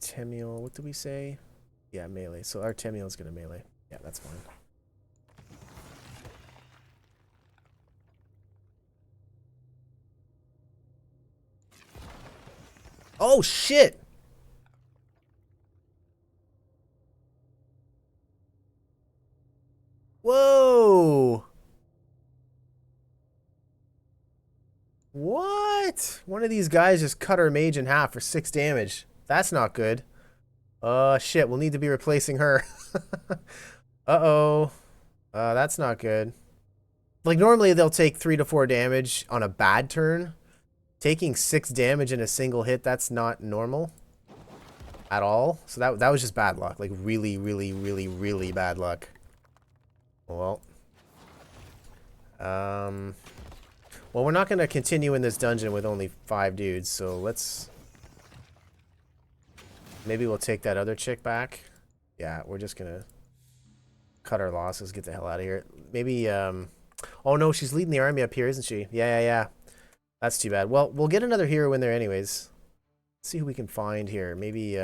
Artemiel, what did we say? Yeah, melee. So Artemiel is going to melee. Yeah, that's fine. Oh, shit! Whoa! What? One of these guys just cut our mage in half for 6 damage. That's not good. Shit, we'll need to be replacing her. Uh-oh. That's not good. Like, normally they'll take 3 to 4 damage on a bad turn. Taking 6 damage in a single hit, that's not normal. At all. So that was just bad luck. Like, really, really, really, really bad luck. Well. Well, we're not going to continue in this dungeon with only 5 dudes, so let's... Maybe we'll take that other chick back. Yeah, we're just going to cut our losses, get the hell out of here. Maybe, Oh, no, she's leading the army up here, isn't she? Yeah. That's too bad. Well, we'll get another hero in there anyways. Let's see who we can find here. Maybe,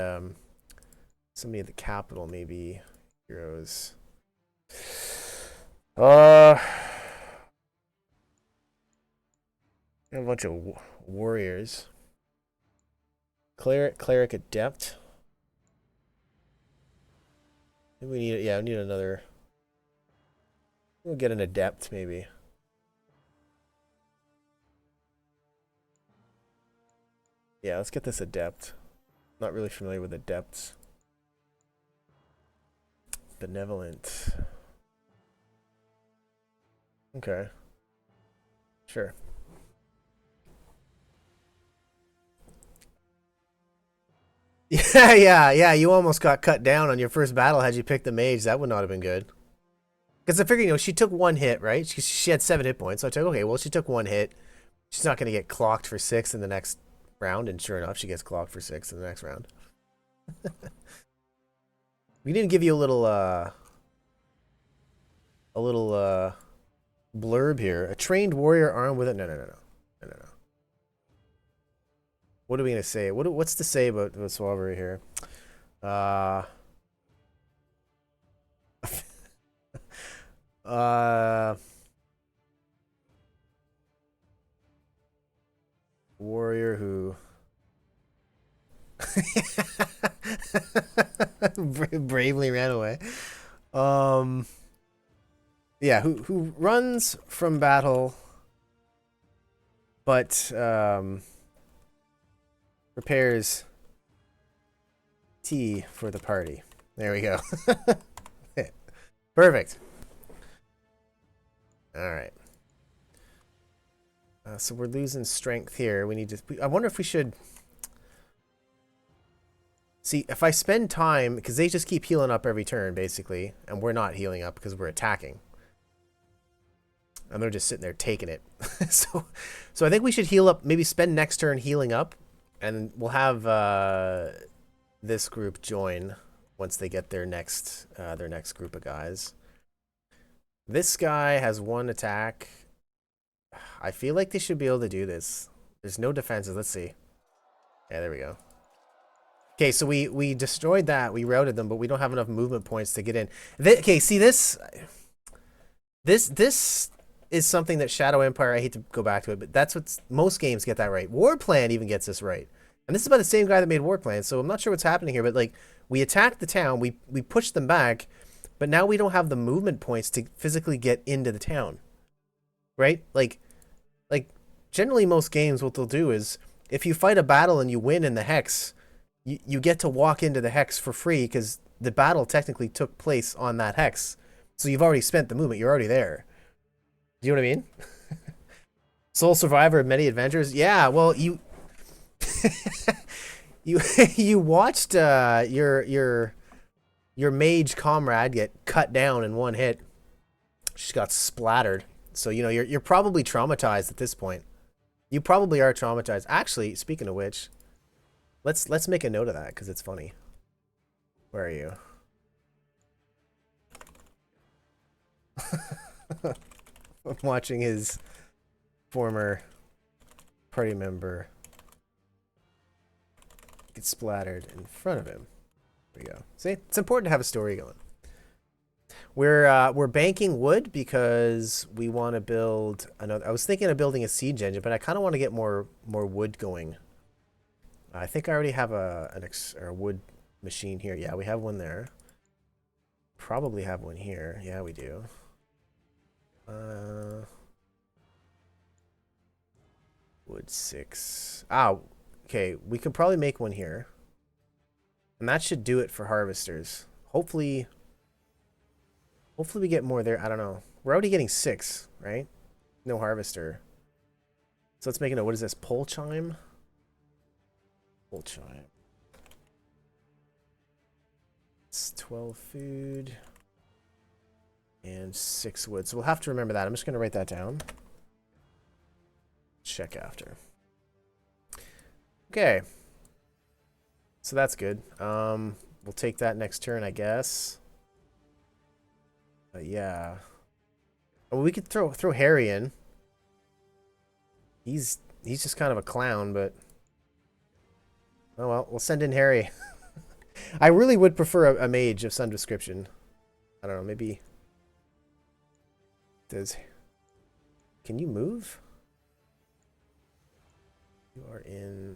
somebody at the capital, maybe. Heroes. A bunch of warriors. Cleric adept. Maybe we need, yeah, we need another. We'll get an adept maybe. Yeah, let's get this adept. Not really familiar with adepts. Benevolent. Okay. Sure. Yeah. You almost got cut down on your first battle had you picked the mage. That would not have been good. Because I figured, you know, she took 1 hit, right? She had 7 hit points. So I took, okay, well, she took 1 hit. She's not going to get clocked for 6 in the next round. And sure enough, she gets clocked for 6 in the next round. We didn't give you a little blurb here. A trained warrior armed with it. No. What are we gonna say? What's to say about Swabbery here? Warrior who bravely ran away. Um, yeah, who runs from battle, but prepares tea for the party. There we go. Perfect. All right. So we're losing strength here. We need to. I wonder if we should. See, if I spend time, because they just keep healing up every turn, basically, and we're not healing up because we're attacking. And they're just sitting there taking it. so I think we should heal up, maybe spend next turn healing up, and we'll have this group join once they get their next group of guys. This guy has one attack. I feel like they should be able to do this. There's no defenses. Let's see. Yeah, there we go. Okay, so we destroyed that. We routed them, but we don't have enough movement points to get in. Okay, see this is something that Shadow Empire, I hate to go back to it, but that's what most games get that right. Warplan even gets this right. And this is by the same guy that made Warplan, so I'm not sure what's happening here, but like we attacked the town, we pushed them back, but now we don't have the movement points to physically get into the town. Right? Like generally most games what they'll do is if you fight a battle and you win in the hex, you get to walk into the hex for free because the battle technically took place on that hex. So you've already spent the movement. You're already there. Do you know what I mean? Sole survivor of many adventures. Yeah, well, you you watched your mage comrade get cut down in one hit. She got splattered. So you know you're probably traumatized at this point. You probably are traumatized. Actually, speaking of which, let's make a note of that because it's funny. Where are you? I'm watching his former party member get splattered in front of him. There we go. See, it's important to have a story going. We're banking wood because we want to build another. I was thinking of building a siege engine, but I kind of want to get more wood going. I think I already have a wood machine here. Yeah, we have one there. Probably have one here. Yeah, we do. Wood 6. Ah, okay. We could probably make one here. And that should do it for harvesters. Hopefully we get more there. I don't know. We're already getting 6, right? No harvester. So let's make a note. What is this? Pole chime? Pole chime. It's 12 food. And 6 wood. So we'll have to remember that. I'm just going to write that down. Check after. Okay. So that's good. We'll take that next turn, I guess. But yeah. Well, we could throw Harry in. He's just kind of a clown, but oh well, we'll send in Harry. I really would prefer a mage of some description. I don't know, maybe can you move? You are in.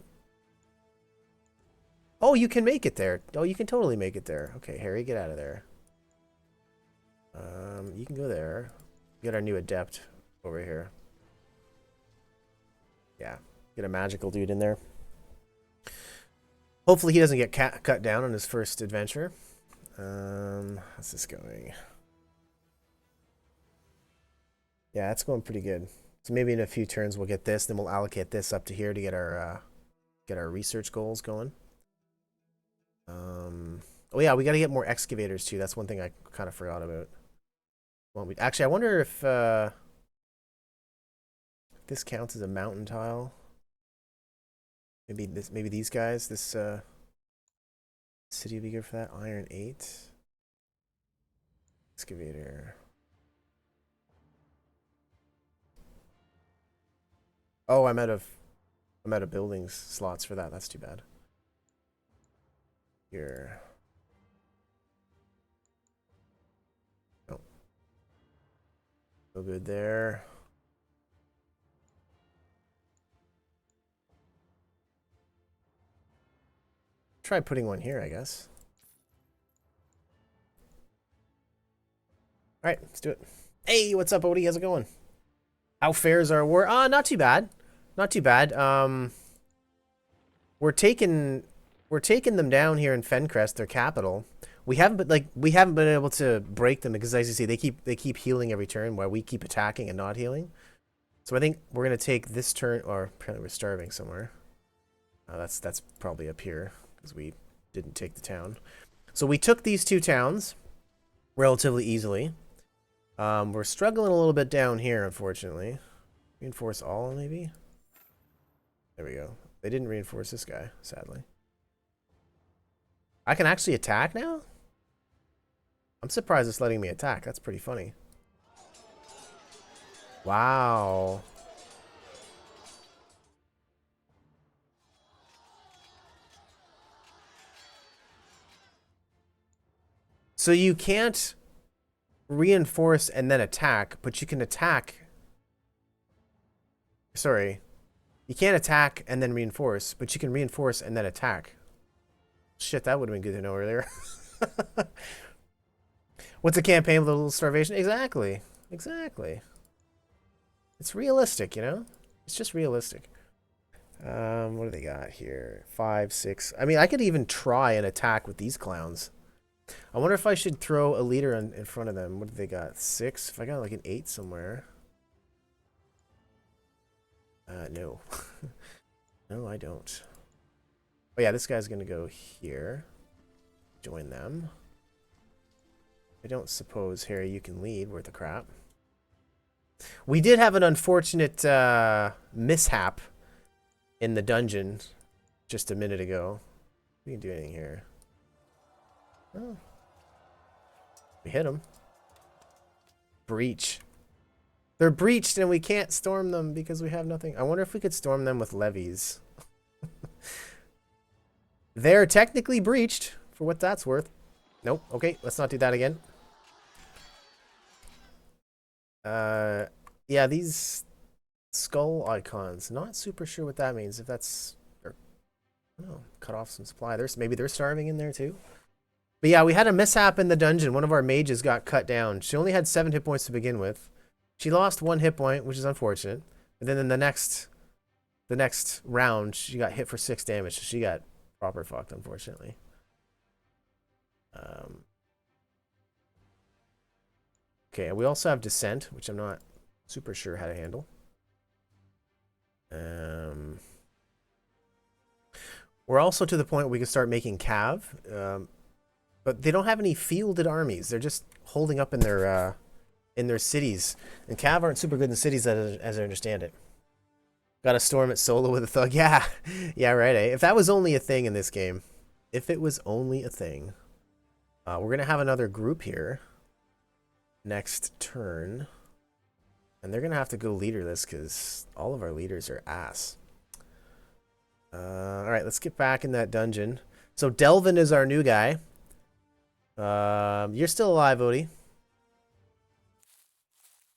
Oh, you can make it there. Oh, you can totally make it there. Okay, Harry, get out of there. You can go there. Get our new adept over here. Yeah, get a magical dude in there. Hopefully he doesn't get cut down on his first adventure. How's this going? Yeah, that's going pretty good. So maybe in a few turns we'll get this, then we'll allocate this up to here to get our research goals going. Oh yeah, we got to get more excavators too. That's one thing I kind of forgot about. Well, actually, I wonder if this counts as a mountain tile. Maybe these guys. This city will be good for that. Iron 8. Excavator. Oh, I'm out of buildings slots for that. That's too bad. Here. Oh. No good there. Try putting one here, I guess. All right, let's do it. Hey, what's up, Odie? How's it going? How fares our war? Not too bad. Not too bad. We're taking them down here in Fencrest, their capital. We haven't been able to break them because, as you see, they keep healing every turn while we keep attacking and not healing. So I think we're gonna take this turn, or apparently we're starving somewhere. That's probably up here because we didn't take the town. So we took these two towns relatively easily. We're struggling a little bit down here, unfortunately. Reinforce all, maybe? There we go. They didn't reinforce this guy, sadly. I can actually attack now? I'm surprised it's letting me attack. That's pretty funny. Wow. So you can't reinforce and then attack, but you can attack. Sorry. You can't attack and then reinforce, but you can reinforce and then attack. Shit, that would have been good to know earlier. What's a campaign with a little starvation? Exactly. Exactly. It's realistic, you know? It's just realistic. What do they got here? 5, 6. I mean, I could even try and attack with these clowns. I wonder if I should throw a leader in front of them. What do they got? 6? If I got like an 8 somewhere. No. No, I don't. Oh yeah, this guy's gonna go here. Join them. I don't suppose, Harry, you can lead. Worth the crap. We did have an unfortunate mishap in the dungeon just a minute ago. We can do anything here. Oh. We hit them. Breach. They're breached and we can't storm them because we have nothing. I wonder if we could storm them with levies. They're technically breached, for what that's worth. Nope. Okay, let's not do that again. Yeah, these skull icons. Not super sure what that means. If that's, or, I don't know, cut off some supply. Maybe they're starving in there too. But yeah, we had a mishap in the dungeon. One of our mages got cut down. She only had 7 hit points to begin with. She lost 1 hit point, which is unfortunate. But then in the next round, she got hit for 6 damage. So she got proper fucked, unfortunately. Okay, we also have Descent, which I'm not super sure how to handle. We're also to the point where we can start making Cav. But they don't have any fielded armies. They're just holding up in their cities. And Cav aren't super good in cities as I understand it. Got to storm it solo with a thug. Yeah. Yeah, right, eh? If that was only a thing in this game. If it was only a thing. We're going to have another group here. Next turn. And they're going to have to go leaderless because all of our leaders are ass. Alright, let's get back in that dungeon. So Delvin is our new guy. You're still alive, Odie.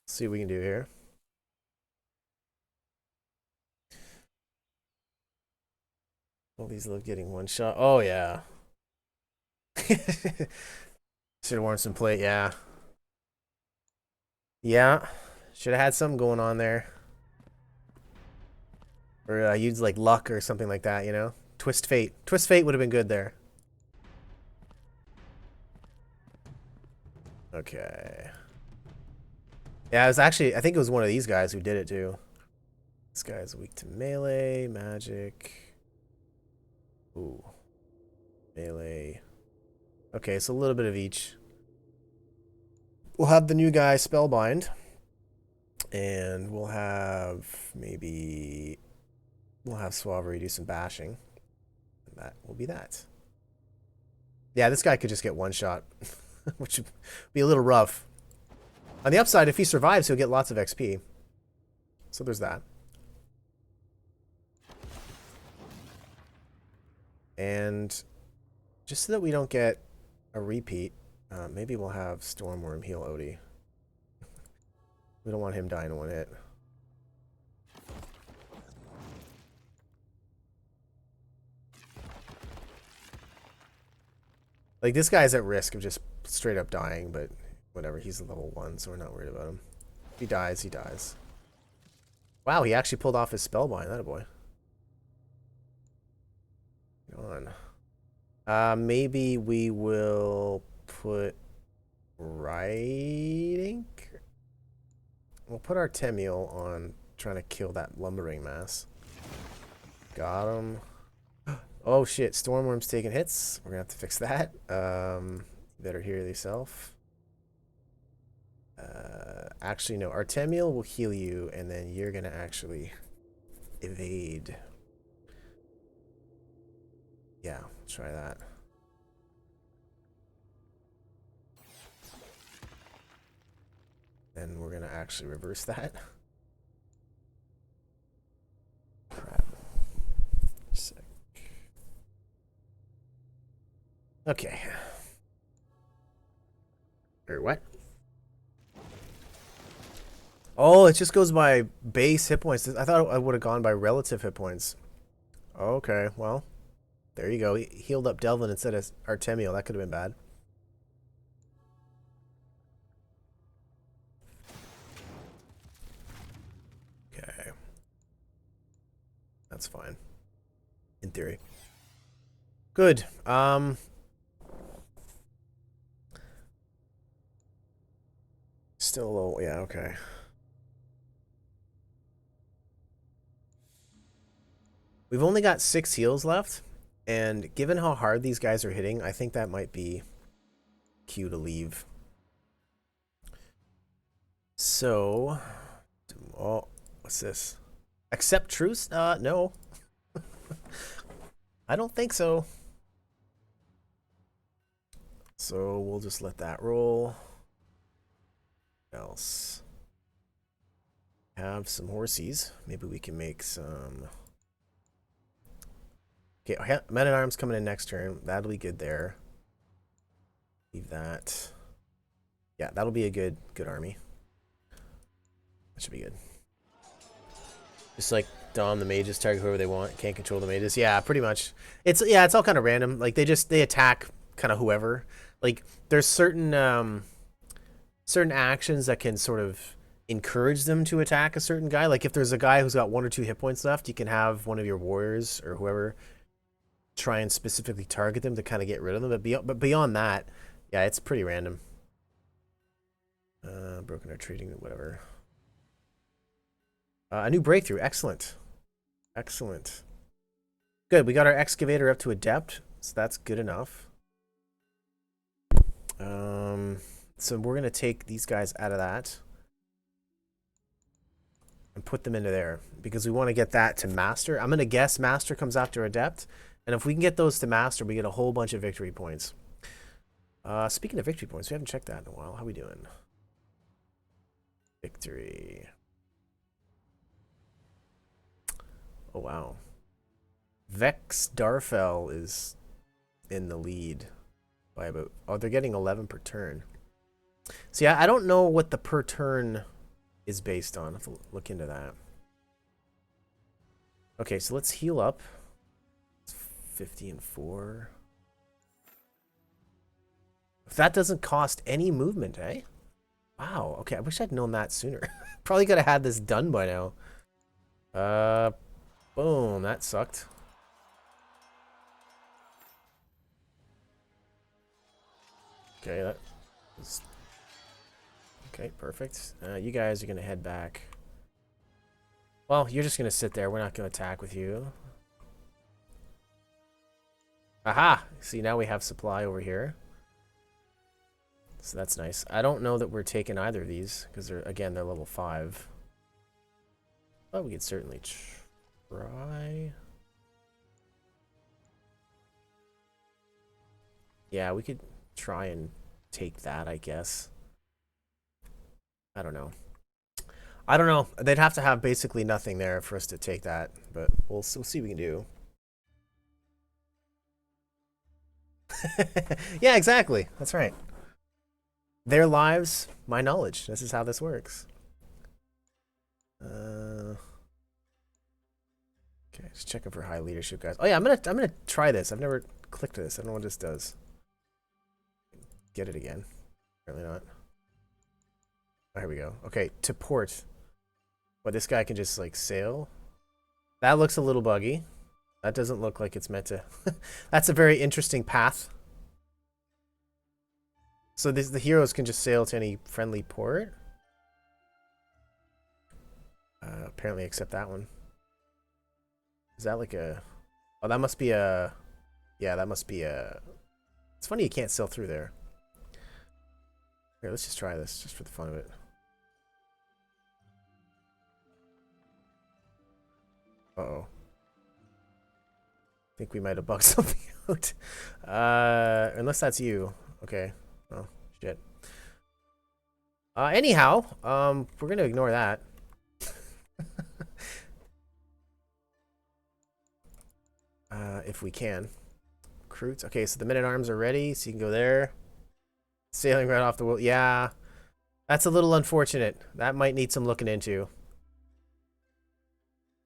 Let's see what we can do here. All these look getting one shot. Oh, yeah. Should have worn some plate, yeah. Yeah. Should have had something going on there. Or use like luck or something like that, you know? Twist fate. Twist fate would have been good there. Okay. Yeah, it was actually, I think it was one of these guys who did it too. This guy's weak to melee, magic. Ooh. Melee. Okay, so a little bit of each. We'll have the new guy Spellbind. And we'll have maybe... We'll have Suavery do some bashing. And that will be that. Yeah, this guy could just get one shot. Which would be a little rough. On the upside, if he survives, he'll get lots of XP. So there's that. And just so that we don't get a repeat, maybe we'll have Stormworm heal Odie. We don't want him dying in one hit. Like, this guy's at risk of just straight up dying, but Whatever, he's a level 1, so we're not worried about him. If he dies, he dies. Wow, he actually pulled off his spellbind. That a boy. Go on. Maybe we will put writing. We'll put our Temiel on trying to kill that lumbering mass. Got him. Oh shit, Stormworm's taking hits. We're gonna have to fix that. Better heal yourself. Actually, no. Artemiel will heal you, and then you're gonna actually evade. Yeah, try that. Then we're gonna actually reverse that. Crap. Sick. Okay. Or what? Oh, it just goes by base hit points. I thought I would have gone by relative hit points. Okay, well, there you go. He healed up Delvin instead of Artemiel. That could have been bad. Okay. That's fine. In theory. Good. Still a little, yeah, okay. We've only got 6 heals left, and given how hard these guys are hitting, I think that might be cue to leave. So, oh, what's this? Accept truce? No. I don't think so. So we'll just let that roll. Else. Have some horsies. Maybe we can make some. Okay, Men at Arms coming in next turn. That'll be good there. Leave that. Yeah, that'll be a good army. That should be good. Just like Dom the mages, target whoever they want. Can't control the mages. Yeah, pretty much. It's all kind of random. Like they attack kind of whoever. Like there's certain actions that can sort of encourage them to attack a certain guy. Like if there's a guy who's got 1 or 2 hit points left, you can have one of your warriors or whoever try and specifically target them to kind of get rid of them. But beyond that, yeah, it's pretty random. Broken or trading, whatever. A new breakthrough. Excellent. Excellent. Good. We got our excavator up to adept, so that's good enough. So we're going to take these guys out of that and put them into there because we want to get that to master. I'm going to guess master comes after adept. And if we can get those to master, we get a whole bunch of victory points. Speaking of victory points, we haven't checked that in a while. How we doing? Victory. Oh, wow. Vex Darfell is in the lead by about... Oh, they're getting 11 per turn. See, I don't know what the per turn is based on. I'll have to look into that. Okay, so let's heal up. It's 50 and 4. If that doesn't cost any movement, eh? Wow, okay, I wish I'd known that sooner. Probably could have had this done by now. Boom, that sucked. Okay, that was... Okay, perfect. You guys are going to head back. Well, you're just going to sit there. We're not going to attack with you. Aha! See, now we have supply over here. So that's nice. I don't know that we're taking either of these, because they're level 5. But we could certainly try. Yeah, we could try and take that, I guess. I don't know. I don't know. They'd have to have basically nothing there for us to take that, but we'll see what we can do. Yeah, exactly. That's right. Their lives, my knowledge. This is how this works. Okay, just checking for high leadership, guys. Oh yeah, I'm gonna try this. I've never clicked this. I don't know what this does. Get it again. Apparently not. Oh, here we go. Okay, to port. But this guy can just like sail. That looks a little buggy. That doesn't look like it's meant to. That's a very interesting path. So the heroes can just sail to any friendly port. Apparently, except that one. Is that like a? Oh, that must be a. Yeah, that must be a. It's funny you can't sail through there. Here, let's just try this, just for the fun of it. Uh-oh. I think we might have bugged something out. Unless that's you. Okay. Oh, shit. Anyhow, we're gonna ignore that. If we can. Recruits. Okay, so the men-at-arms are ready, so you can go there. Sailing right off the wheel. Yeah. That's a little unfortunate. That might need some looking into.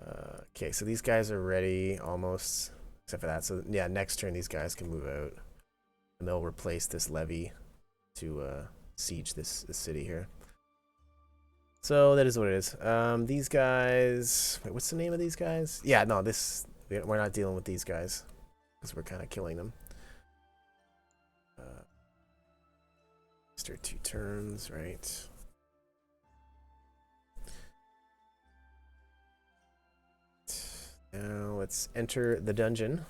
Okay, so these guys are ready almost. Except for that. So, yeah, next turn these guys can move out. And they'll replace this levy to siege this city here. So that is what it is. These guys... Wait, what's the name of these guys? Yeah, no, this... We're not dealing with these guys. Because we're kind of killing them. Start 2 turns, right? Now let's enter the dungeon.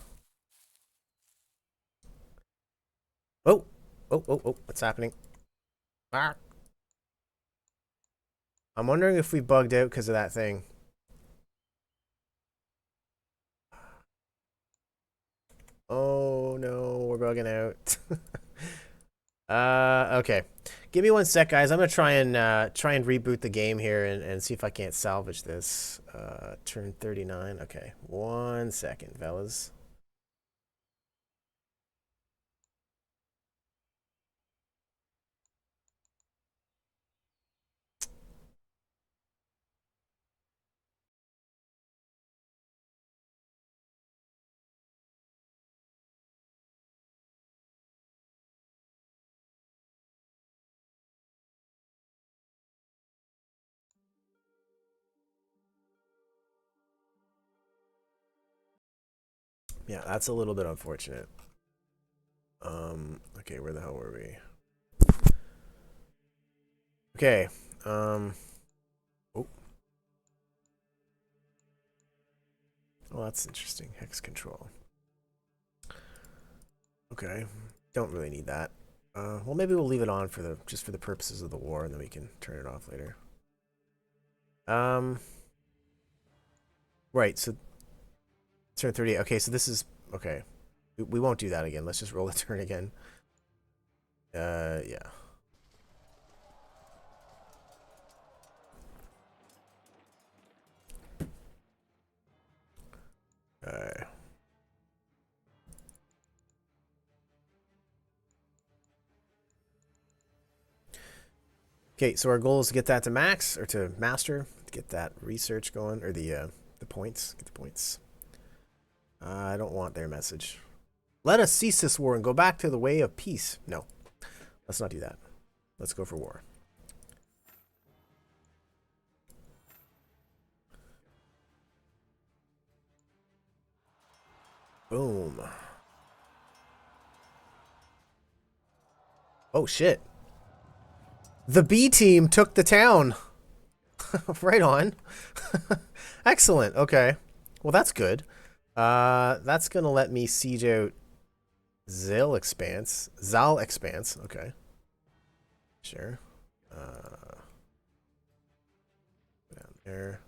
Oh! Oh, oh, oh, what's happening? Ah! I'm wondering if we bugged out because of that thing. Oh no, we're bugging out. Okay. Give me 1 sec, guys. I'm gonna try and reboot the game here and see if I can't salvage this. Turn 39. Okay. 1 second, fellas. Yeah, that's a little bit unfortunate. Okay, where the hell were we? Okay. Oh. Well, that's interesting. Hex control. Okay. Don't really need that. Well, maybe we'll leave it on for the just for the purposes of the war, and then we can turn it off later. Right. So turn 30. Okay. So this is okay. We won't do that again. Let's just roll a turn again. Yeah. Alright. Okay, so our goal is to get that to max, or to master, to get that research going, or the points. Get the points. I don't want their message. Let us cease this war and go back to the way of peace. No, let's not do that. Let's go for war. Boom. Oh, shit. The B team took the town. Right on. Excellent. Okay. Well, that's good. That's going to let me siege out Zal Expanse. Okay. Sure. Down there.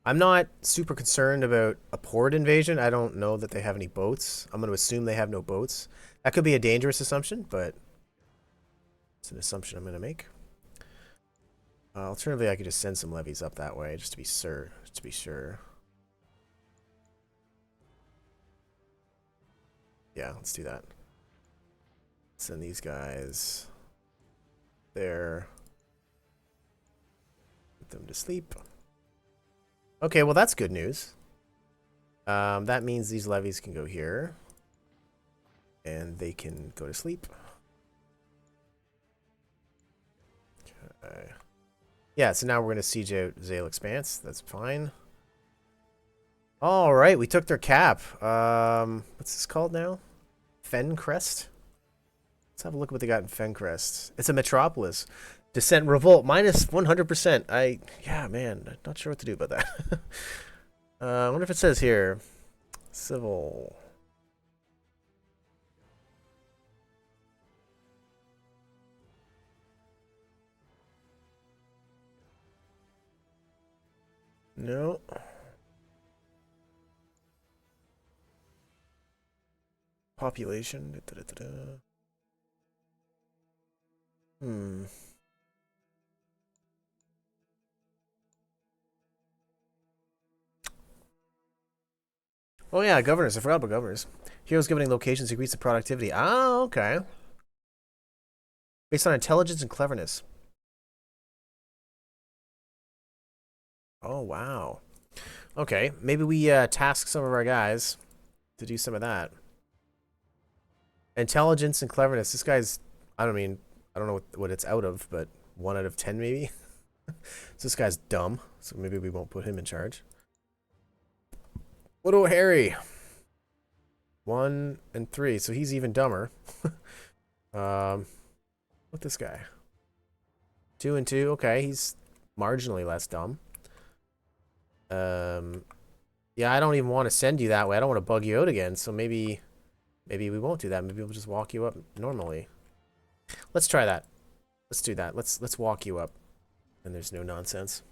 I'm not super concerned about a port invasion. I don't know that they have any boats. I'm going to assume they have no boats. That could be a dangerous assumption, but it's an assumption I'm going to make. Alternatively, I could just send some levies up that way, just to be sure. Yeah, let's do that. Send these guys there. Put them to sleep. Okay, well that's good news. That means these levies can go here. And they can go to sleep. Okay. Yeah, so now we're going to siege out Zale Expanse. That's fine. All right, we took their cap. What's this called now? Fencrest? Let's have a look at what they got in Fencrest. It's a metropolis. Descent Revolt, minus 100%. Yeah, man, not sure what to do about that. I wonder if it says here. Civil. No. Population. Da, da, da, da. Hmm. Oh yeah, governors. I forgot about governors. Heroes given locations increase the productivity. Ah, okay. Based on intelligence and cleverness. Oh wow. Okay, maybe we task some of our guys to do some of that. Intelligence and cleverness. This guy's, I don't know what it's out of, but 1 out of 10 maybe. So this guy's dumb, so maybe we won't put him in charge. Little Harry. 1 and 3, so he's even dumber. What this guy? 2 and 2. Okay, he's marginally less dumb. Yeah, I don't even want to send you that way. I don't want to bug you out again. So maybe we won't do that. Maybe we'll just walk you up normally. Let's try that. Let's do that. Let's walk you up, and there's no nonsense.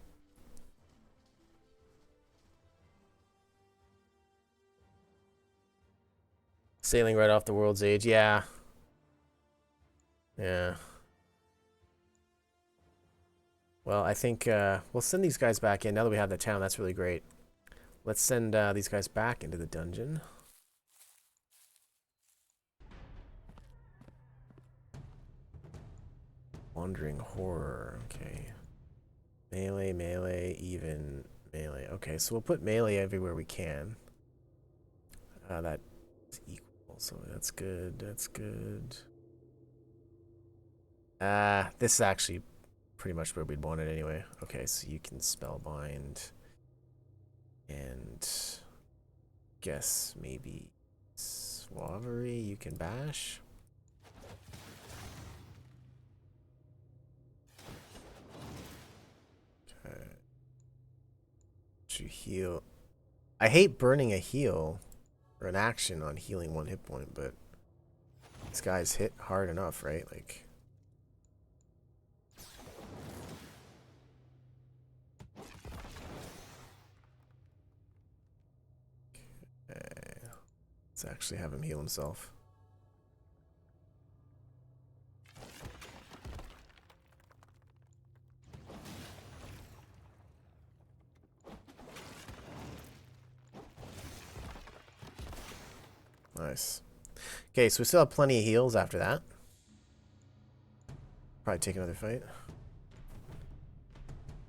Sailing right off the world's age. Yeah. Yeah. Well, I think we'll send these guys back in now that we have the town. That's really great. Let's send these guys back into the dungeon. Wandering horror. Okay. Melee, melee, even, melee. Okay, so we'll put melee everywhere we can. That is equal, so that's good. That's good. This is actually pretty much where we'd want it anyway. Okay, so you can spellbind. And guess maybe Suavery you can bash. Okay. To heal. I hate burning a heal or an action on healing 1 hit point, but these guys hit hard enough, right? Like. Okay. Let's actually have him heal himself. Nice. Okay, so we still have plenty of heals after that. Probably take another fight.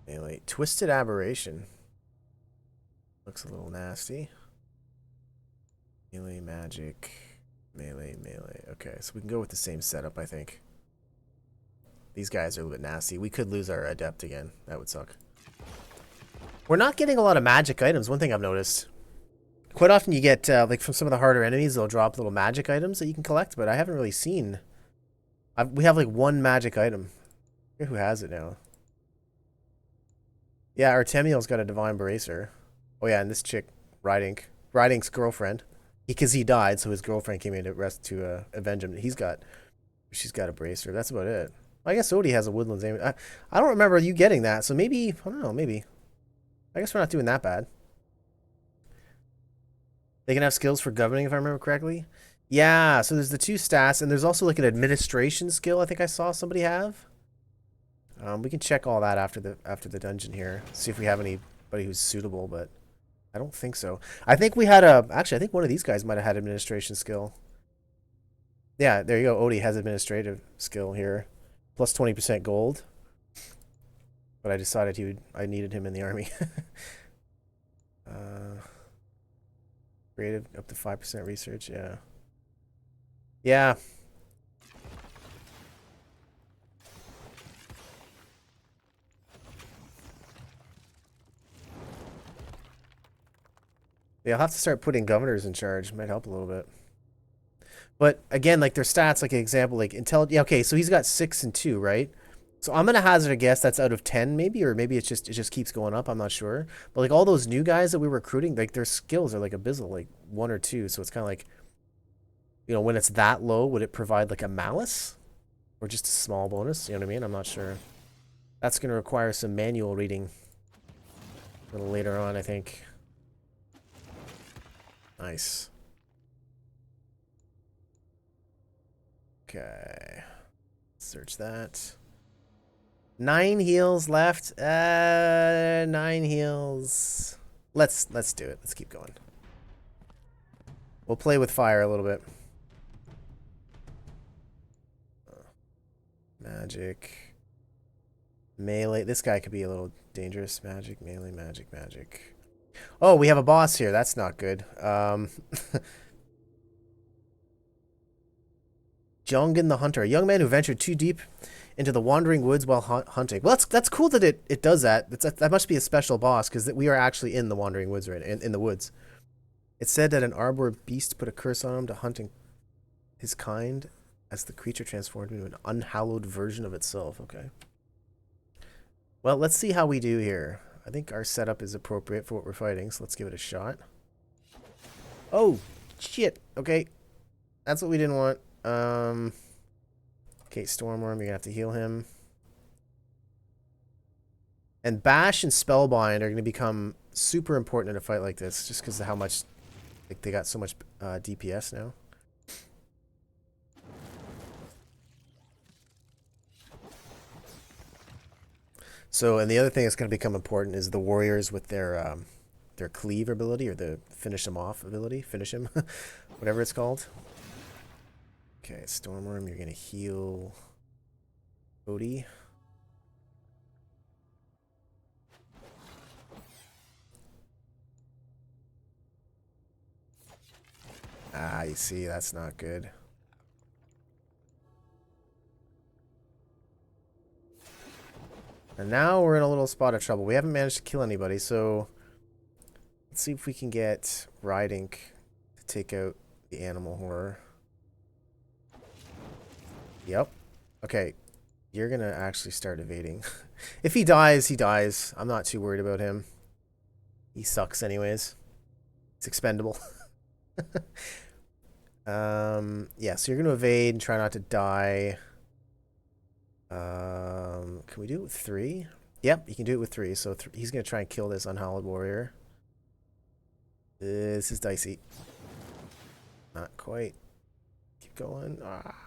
Melee. Twisted Aberration. Looks a little nasty. Melee magic. Melee, melee. Okay, so we can go with the same setup, I think. These guys are a little bit nasty. We could lose our adept again. That would suck. We're not getting a lot of magic items. One thing I've noticed. Quite often you get, like from some of the harder enemies, they'll drop little magic items that you can collect, but I haven't really seen. We have like 1 magic item. I forget who has it now. Yeah, Artemiel's got a Divine Bracer. Oh yeah, and this chick, Rydink's girlfriend. Because he died, so his girlfriend came in to avenge him. She's got a bracer. That's about it. I guess Odie has a Woodlands aim. I don't remember you getting that, so maybe, I don't know, maybe. I guess we're not doing that bad. They can have skills for governing, if I remember correctly. Yeah, so there's the 2 stats, and there's also like an administration skill I think I saw somebody have. We can check all that after the dungeon here. See if we have anybody who's suitable, but I don't think so. I think we had actually, I think one of these guys might have had administration skill. Yeah, there you go. Odie has administrative skill here. Plus 20% gold. But I decided I needed him in the army. Creative, up to 5% research, yeah. Yeah. Yeah, I'll have to start putting governors in charge. Might help a little bit. But again, like their stats, like an example, like intelligence. Yeah, okay, so he's got 6 and 2, right? So I'm gonna hazard a guess that's out of 10, maybe, or maybe it just keeps going up. I'm not sure. But like all those new guys that we're recruiting, like their skills are like abysmal, like 1 or 2. So it's kind of like, when it's that low, would it provide like a malice or just a small bonus? You know what I mean? I'm not sure. That's gonna require some manual reading a little later on, I think. Nice. Okay. Search that. 9 heals left. 9 heals. Let's do it. Let's keep going. We'll play with fire a little bit. Magic. Melee. This guy could be a little dangerous. Magic, melee, magic, magic. Oh, we have a boss here. That's not good. Jungin the Hunter, a young man who ventured too deep into the wandering woods while hunting. Well, that's cool that it does that. That must be a special boss because we are actually in the wandering woods right in the woods. It said that an arbor beast put a curse on him to hunting his kind as the creature transformed into an unhallowed version of itself. Okay. Well, let's see how we do here. I think our setup is appropriate for what we're fighting, so let's give it a shot. Oh, shit. Okay. That's what we didn't want. Okay, Stormworm, you're gonna have to heal him. And Bash and Spellbind are gonna become super important in a fight like this, just because of how much, like, they got so much DPS now. So, and the other thing that's gonna become important is the warriors with their cleave ability or the finish him off ability, finish him, whatever it's called. Okay, Stormworm, you're gonna heal Odie. Ah, you see, that's not good. And now we're in a little spot of trouble. We haven't managed to kill anybody, so let's see if we can get Ridink to take out the animal horror. Yep. Okay, you're gonna actually start evading. If he dies, he dies. I'm not too worried about him. He sucks anyways. It's expendable. Yeah, so you're gonna evade and try not to die. Can we do it with 3? Yep, you can do it with 3. So he's gonna try and kill this unhallowed warrior. This is dicey. Not quite. Keep going. Ah.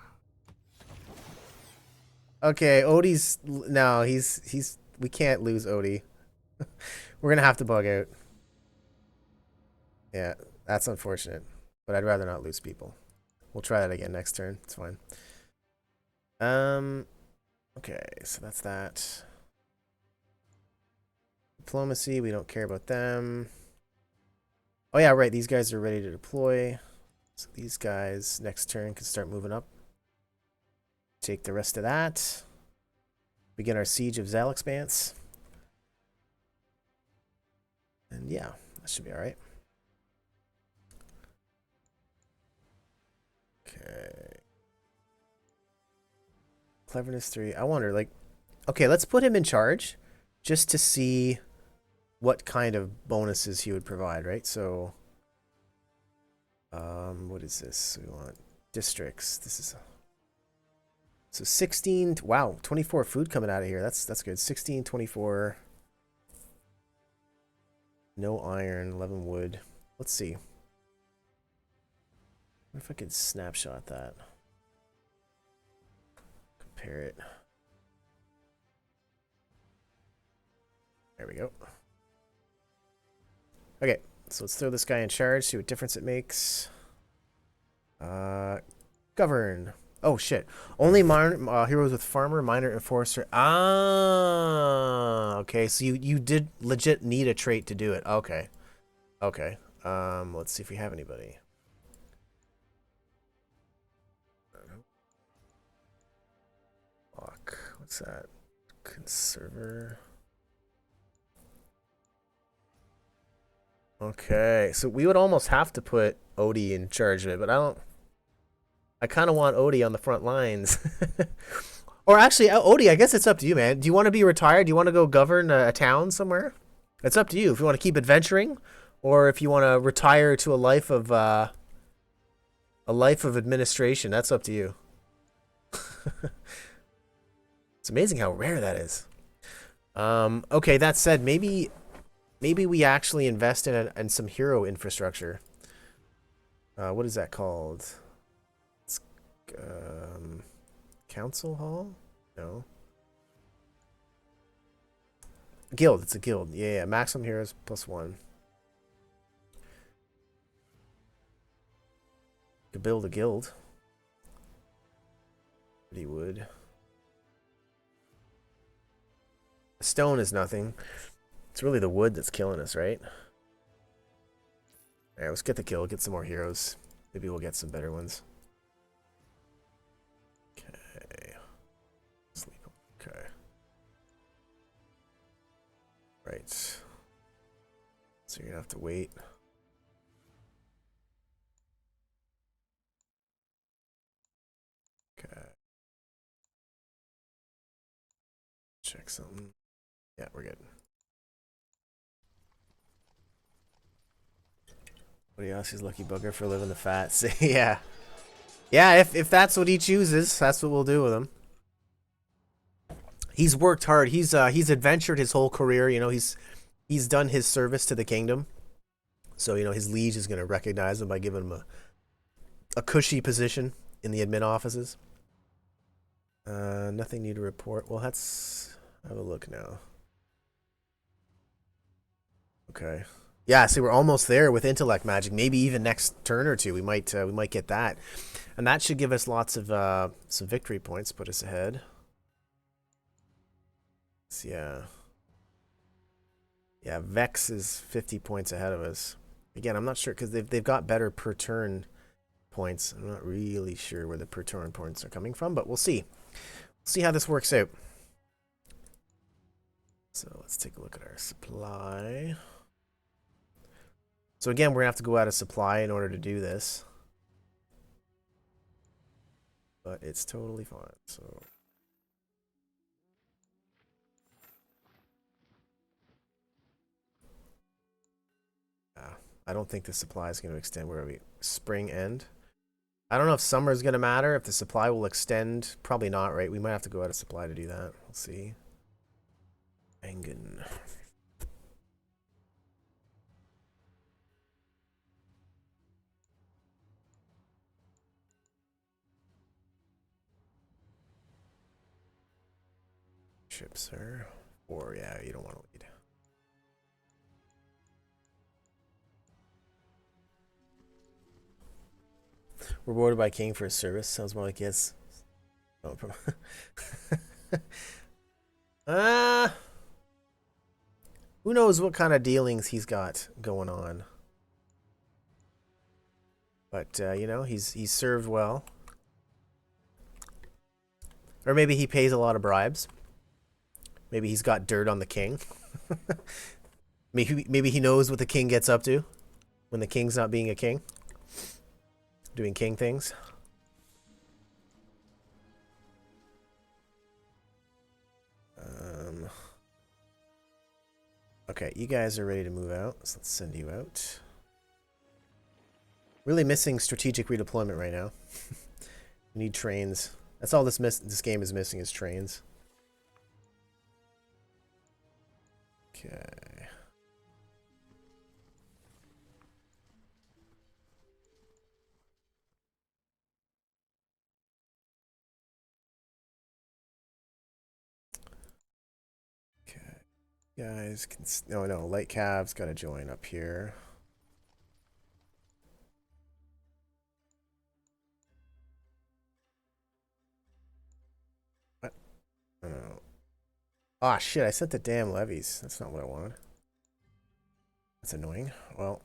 Okay, Odie's no, he's we can't lose Odie. We're gonna have to bug out. Yeah, that's unfortunate. But I'd rather not lose people. We'll try that again next turn. It's fine. Okay, so that's that. Diplomacy, we don't care about them. Oh yeah, right, these guys are ready to deploy. So these guys next turn can start moving up. Take the rest of that. Begin our siege of Zalexpanse. And yeah, that should be alright. Okay. Cleverness 3. I wonder, like, okay, let's put him in charge just to see what kind of bonuses he would provide, right? So, what is this? We want districts. This is so 16. Wow, 24 food coming out of here. That's good. 16, 24. No iron, 11 wood. Let's see. What if I could snapshot that? Compare it. There we go. Okay, so let's throw this guy in charge, see what difference it makes. Govern. Oh, shit. Only heroes with farmer, miner, enforcer. Ah, okay. So you did legit need a trait to do it. Okay. Okay. Let's see if we have anybody. Fuck. What's that? Conserver. Okay, so we would almost have to put Odie in charge of it, but I don't. I kind of want Odie on the front lines. Or actually, Odie, I guess it's up to you, man. Do you want to be retired? Do you want to go govern a town somewhere? It's up to you. If you want to keep adventuring, or if you want to retire to a life of administration, that's up to you. It's amazing how rare that is. Okay, that said, maybe we actually invest in some hero infrastructure. What is that called? It's council hall? No. Guild. It's a guild. Yeah. Maximum heroes +1. Could build a guild. Pretty wood. Stone is nothing. It's really the wood that's killing us, right? Alright, let's get the kill, get some more heroes. Maybe we'll get some better ones. Okay. Sleep. Okay. Right. So you're gonna have to wait. Okay. Check something. Yeah, we're good. What do you ask his lucky bugger for living the fat? Yeah. Yeah, if that's what he chooses, that's what we'll do with him. He's worked hard. He's adventured his whole career, you know, he's done his service to the kingdom. So, you know, his liege is gonna recognize him by giving him a cushy position in the admin offices. Nothing new to report. Well, let's have a look now. Okay. Yeah, see, we're almost there with intellect magic. Maybe even next turn or two, we might get that, and that should give us lots of some victory points, put us ahead. So, yeah, Vex is 50 points ahead of us. Again, I'm not sure because they've got better per turn points. I'm not really sure where the per turn points are coming from, but we'll see. See how this works out. So let's take a look at our supply. So again, we're gonna have to go out of supply in order to do this. But it's totally fine, so. Yeah, I don't think the supply is gonna extend. Where are we? Spring end? I don't know if summer is gonna matter, if the supply will extend. Probably not, right? We might have to go out of supply to do that. We'll see. Engen. Ship, sir. Or, yeah, you don't want to lead. Rewarded by king for his service. Sounds more like yes. Oh, who knows what kind of dealings he's got going on. But, you know, he's served well. Or maybe he pays a lot of bribes. Maybe he's got dirt on the king. Maybe he knows what the king gets up to when the king's not being a king. Doing king things. Okay, you guys are ready to move out, so let's send you out. Really missing strategic redeployment right now. We need trains. That's all this game is missing is trains. Okay. Okay. Guys can no, light cav's got to join up here. What? Oh. Ah, shit, I sent the damn levies. That's not what I wanted. That's annoying. Well.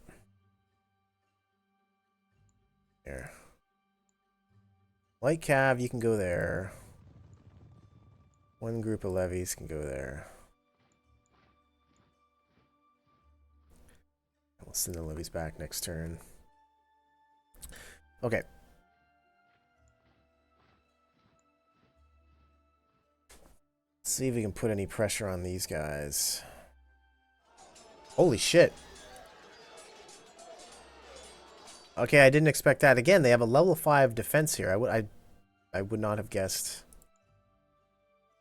Here. Light cav, you can go there. One group of levies can go there. We'll send the levies back next turn. Okay. Let's see if we can put any pressure on these guys. Holy shit. Okay, I didn't expect that. Again, they have a level 5 defense here. I would not have guessed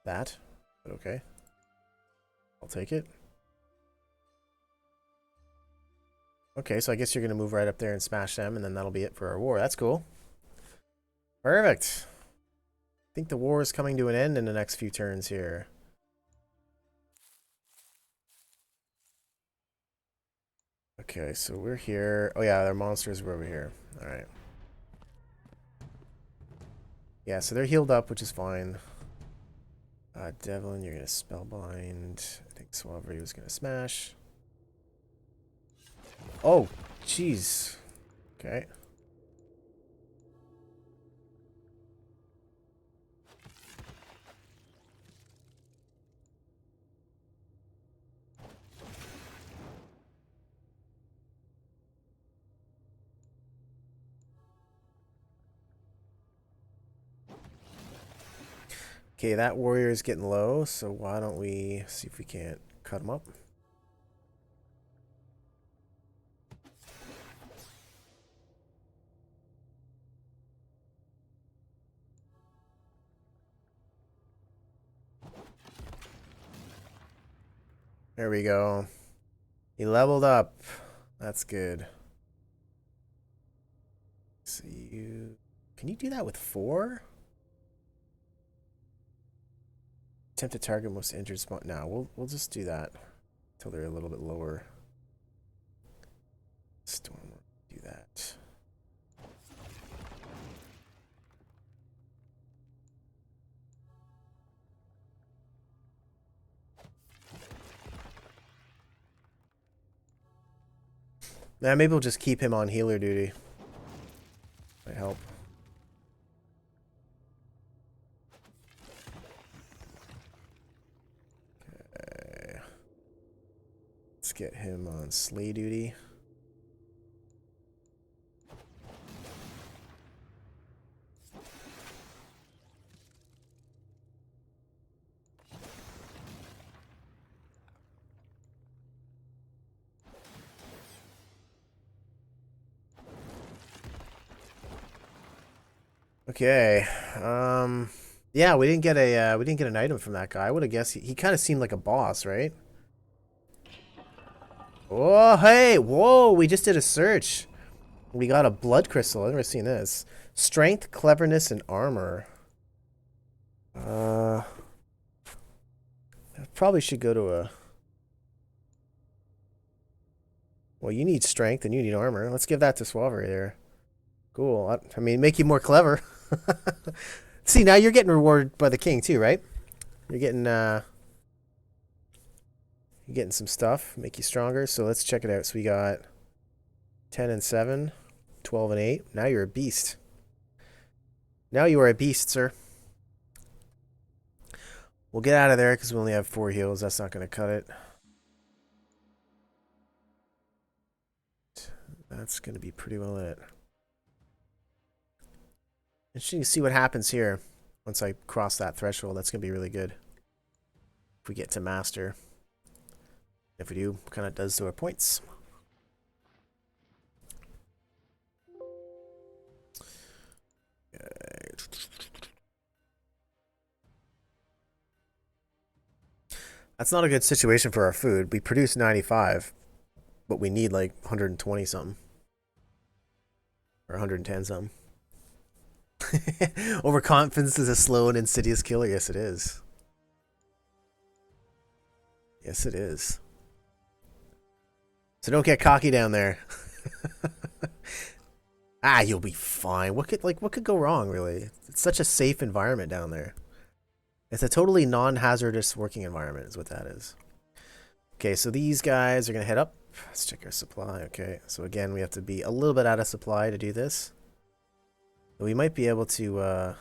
that. But okay. I'll take it. Okay, so I guess you're going to move right up there and smash them, and then that'll be it for our war. That's cool. Perfect. I think the war is coming to an end in the next few turns here. Okay, so we're here. Oh yeah, their monsters were over here. Alright. Yeah, so they're healed up, which is fine. Devlin, you're going to spellbind. I think Suavery was going to smash. Oh, jeez. Okay. Okay, that warrior is getting low, so why don't we see if we can't cut him up? There we go. He leveled up. That's good. So you... Can you do that with 4? Attempt to target most injured spawn. No, we'll just do that until they're a little bit lower. Storm, do that. Nah, maybe we'll just keep him on healer duty. Might help. Okay. Let's get him on slay duty. Okay. Yeah, we didn't get an item from that guy. I would have guessed he kind of seemed like a boss, right? Oh, hey, whoa, we just did a search. We got a blood crystal. I've never seen this. Strength, cleverness, and armor. I probably should go to a... Well, you need strength and you need armor. Let's give that to Suavery there. Cool. I mean, make you more clever. See, now you're getting rewarded by the king too, right? You're getting some stuff, make you stronger. So let's check it out. So we got 10 and 7, 12 and 8. Now you're a beast. Now you are a beast, sir. We'll get out of there because we only have 4 heals. That's not going to cut it. That's going to be pretty well it. Interesting to see what happens here once I cross that threshold. That's going to be really good. If we get to master. If we do, kind of does to our points. Okay. That's not a good situation for our food. We produce 95, but we need like 120 something. Or 110 something. Overconfidence is a slow and insidious killer. Yes, it is. Yes, it is. So don't get cocky down there. Ah, you'll be fine. What could go wrong, really? It's such a safe environment down there. It's a totally non-hazardous working environment is what that is. Okay, so these guys are going to head up. Let's check our supply. Okay, so again, we have to be a little bit out of supply to do this. We might be able to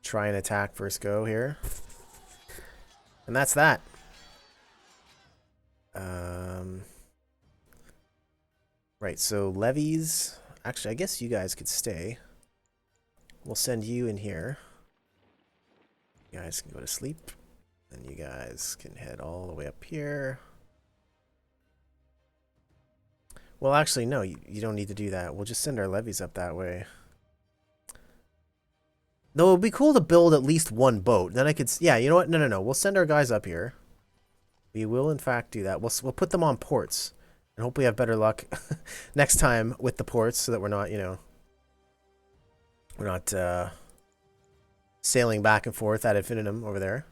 try and attack first go here. And that's that. Right, so levies. Actually, I guess you guys could stay. We'll send you in here. You guys can go to sleep. And you guys can head all the way up here. Well, actually, no, you don't need to do that. We'll just send our levies up that way. Though it would be cool to build at least one boat. Then I could... Yeah, you know what? No. We'll send our guys up here. We will, in fact, do that. We'll put them on ports. And hopefully have better luck next time with the ports so that we're not, you know... We're not sailing back and forth ad infinitum over there.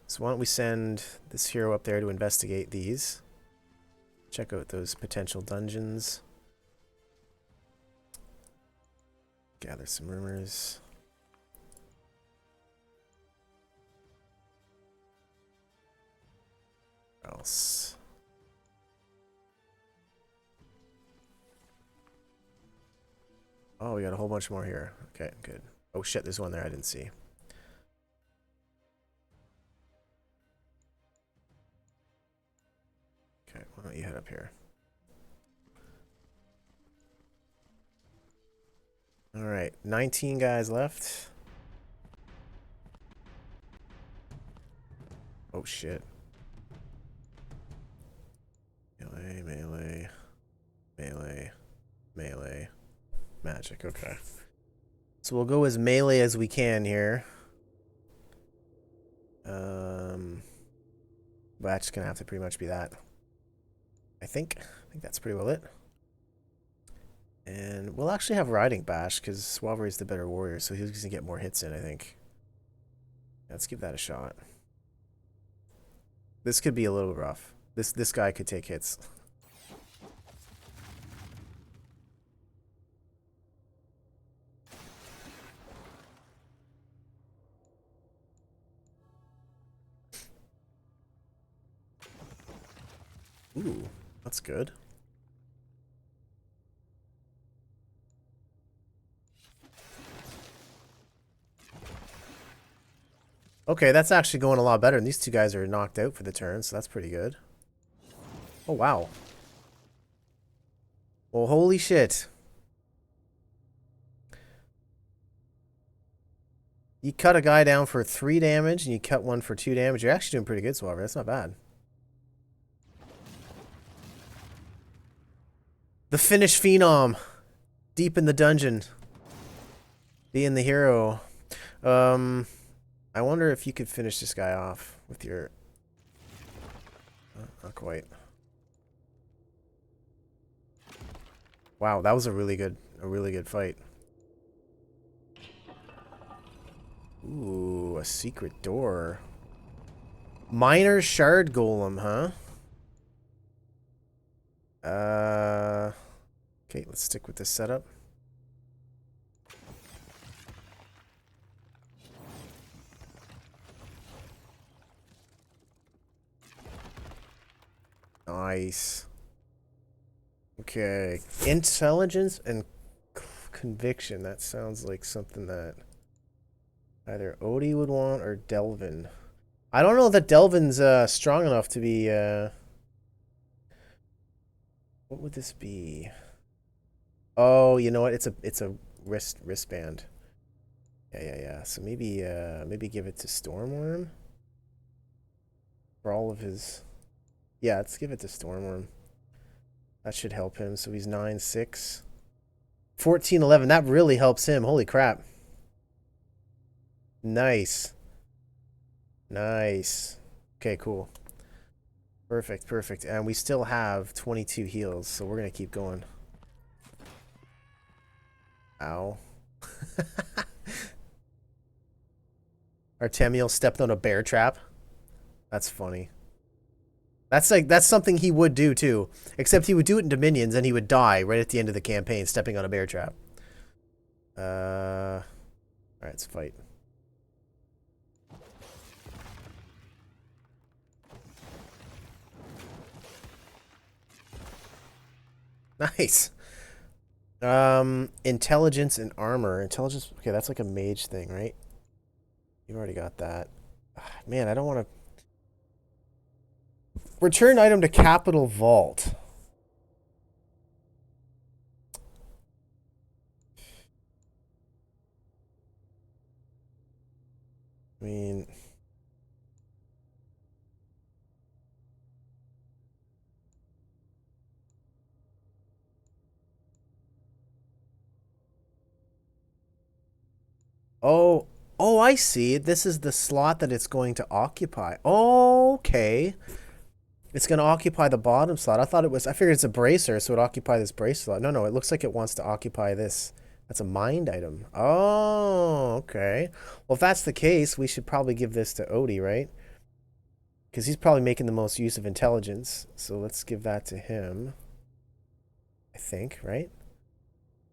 So why don't we send this hero up there to investigate these. Check out those potential dungeons. Gather some rumors. What else? Oh, we got a whole bunch more here. Okay, good. Oh shit, there's one there I didn't see. Okay, why don't you head up here? Alright, 19 guys left. Oh shit. Melee, melee, melee, melee, magic, okay. So we'll go as melee as we can here. But that's gonna have to pretty much be that. I think that's pretty well it. And we'll actually have Riding Bash, because Suavery's the better warrior, so he's gonna get more hits in, I think. Let's give that a shot. This could be a little rough. This guy could take hits. Ooh, that's good. Okay, that's actually going a lot better, and these two guys are knocked out for the turn, so that's pretty good. Oh, wow. Well, holy shit. You cut a guy down for 3 damage, and you cut one for 2 damage. You're actually doing pretty good, Suaver. That's not bad. The Finnish Phenom. Deep in the dungeon. Being the hero. I wonder if you could finish this guy off with your... not quite. Wow, that was a really good fight. Ooh, a secret door. Minor Shard Golem, huh? Okay, let's stick with this setup. Nice. Okay. Intelligence and conviction. That sounds like something that either Odie would want or Delvin. I don't know that Delvin's strong enough to be... What would this be? Oh, you know what? It's a wristband. Yeah. So maybe give it to Stormworm for all of his... Yeah, let's give it to Stormworm. That should help him. So he's 9-6. 14-11. That really helps him. Holy crap. Nice. Nice. Okay, cool. Perfect. And we still have 22 heals, so we're going to keep going. Ow. Artemiel stepped on a bear trap. That's funny. That's something he would do too. Except he would do it in Dominions and he would die right at the end of the campaign stepping on a bear trap. Alright, let's fight. Nice. Intelligence and armor. Intelligence, okay, that's like a mage thing, right? You've already got that. Man, I don't want to... Return item to Capital Vault. mean, oh, oh, I see. This is the slot that it's going to occupy. Okay. It's going to occupy the bottom slot. I figured it's a bracer, so it would occupy this brace slot. No, no, it looks like it wants to occupy this. That's a mind item. Oh, okay. Well, if that's the case, we should probably give this to Odie, right? Because he's probably making the most use of intelligence. So let's give that to him. I think, right?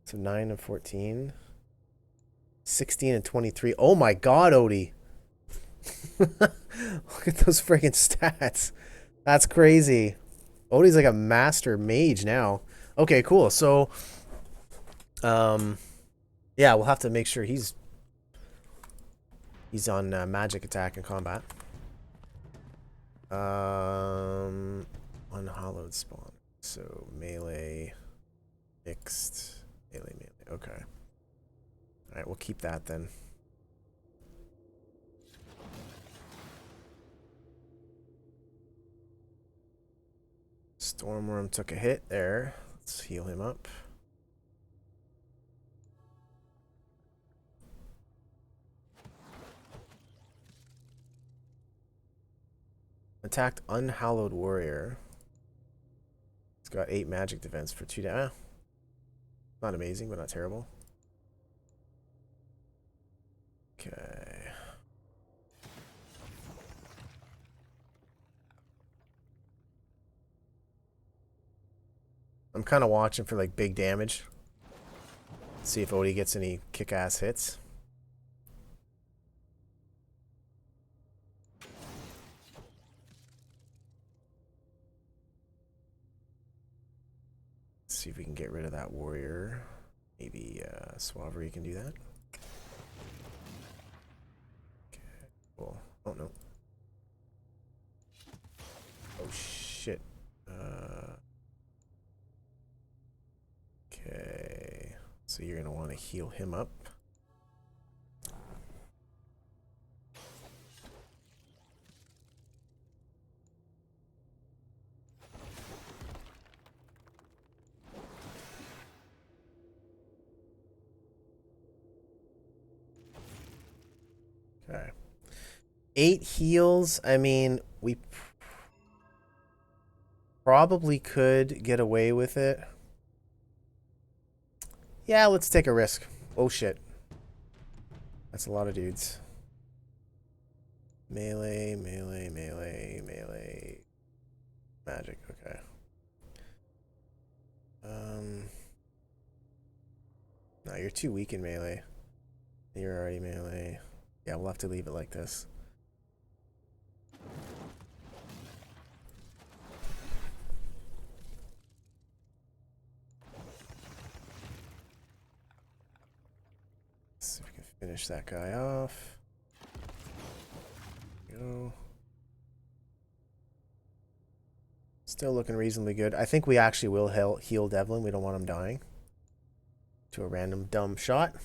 So 9 and 14. 16 and 23. Oh my god, Odie. Look at those friggin' stats. That's crazy. Odie's like a master mage now. Okay, cool. So, yeah, we'll have to make sure he's on magic attack and combat. Unhallowed spawn. So melee, mixed, melee. Okay. All right, we'll keep that then. Stormworm took a hit there. Let's heal him up. Attacked Unhallowed Warrior. It's got 8 magic defense for 2 damage. Not amazing, but not terrible. Okay. I'm kind of watching for like big damage. See if Odie gets any kick-ass hits. Let's see if we can get rid of that warrior. Maybe Suavery can do that. Okay, cool. Oh no. Oh shit. Okay. So you're gonna want to heal him up. Okay. 8 heals. I mean, we probably could get away with it. Yeah, let's take a risk. Oh shit. That's a lot of dudes. Melee. Magic, okay. No, you're too weak in melee. You're already melee. Yeah, we'll have to leave it like this. Let's see if we can finish that guy off. There we go. Still looking reasonably good. I think we actually will heal Devlin. We don't want him dying to a random dumb shot.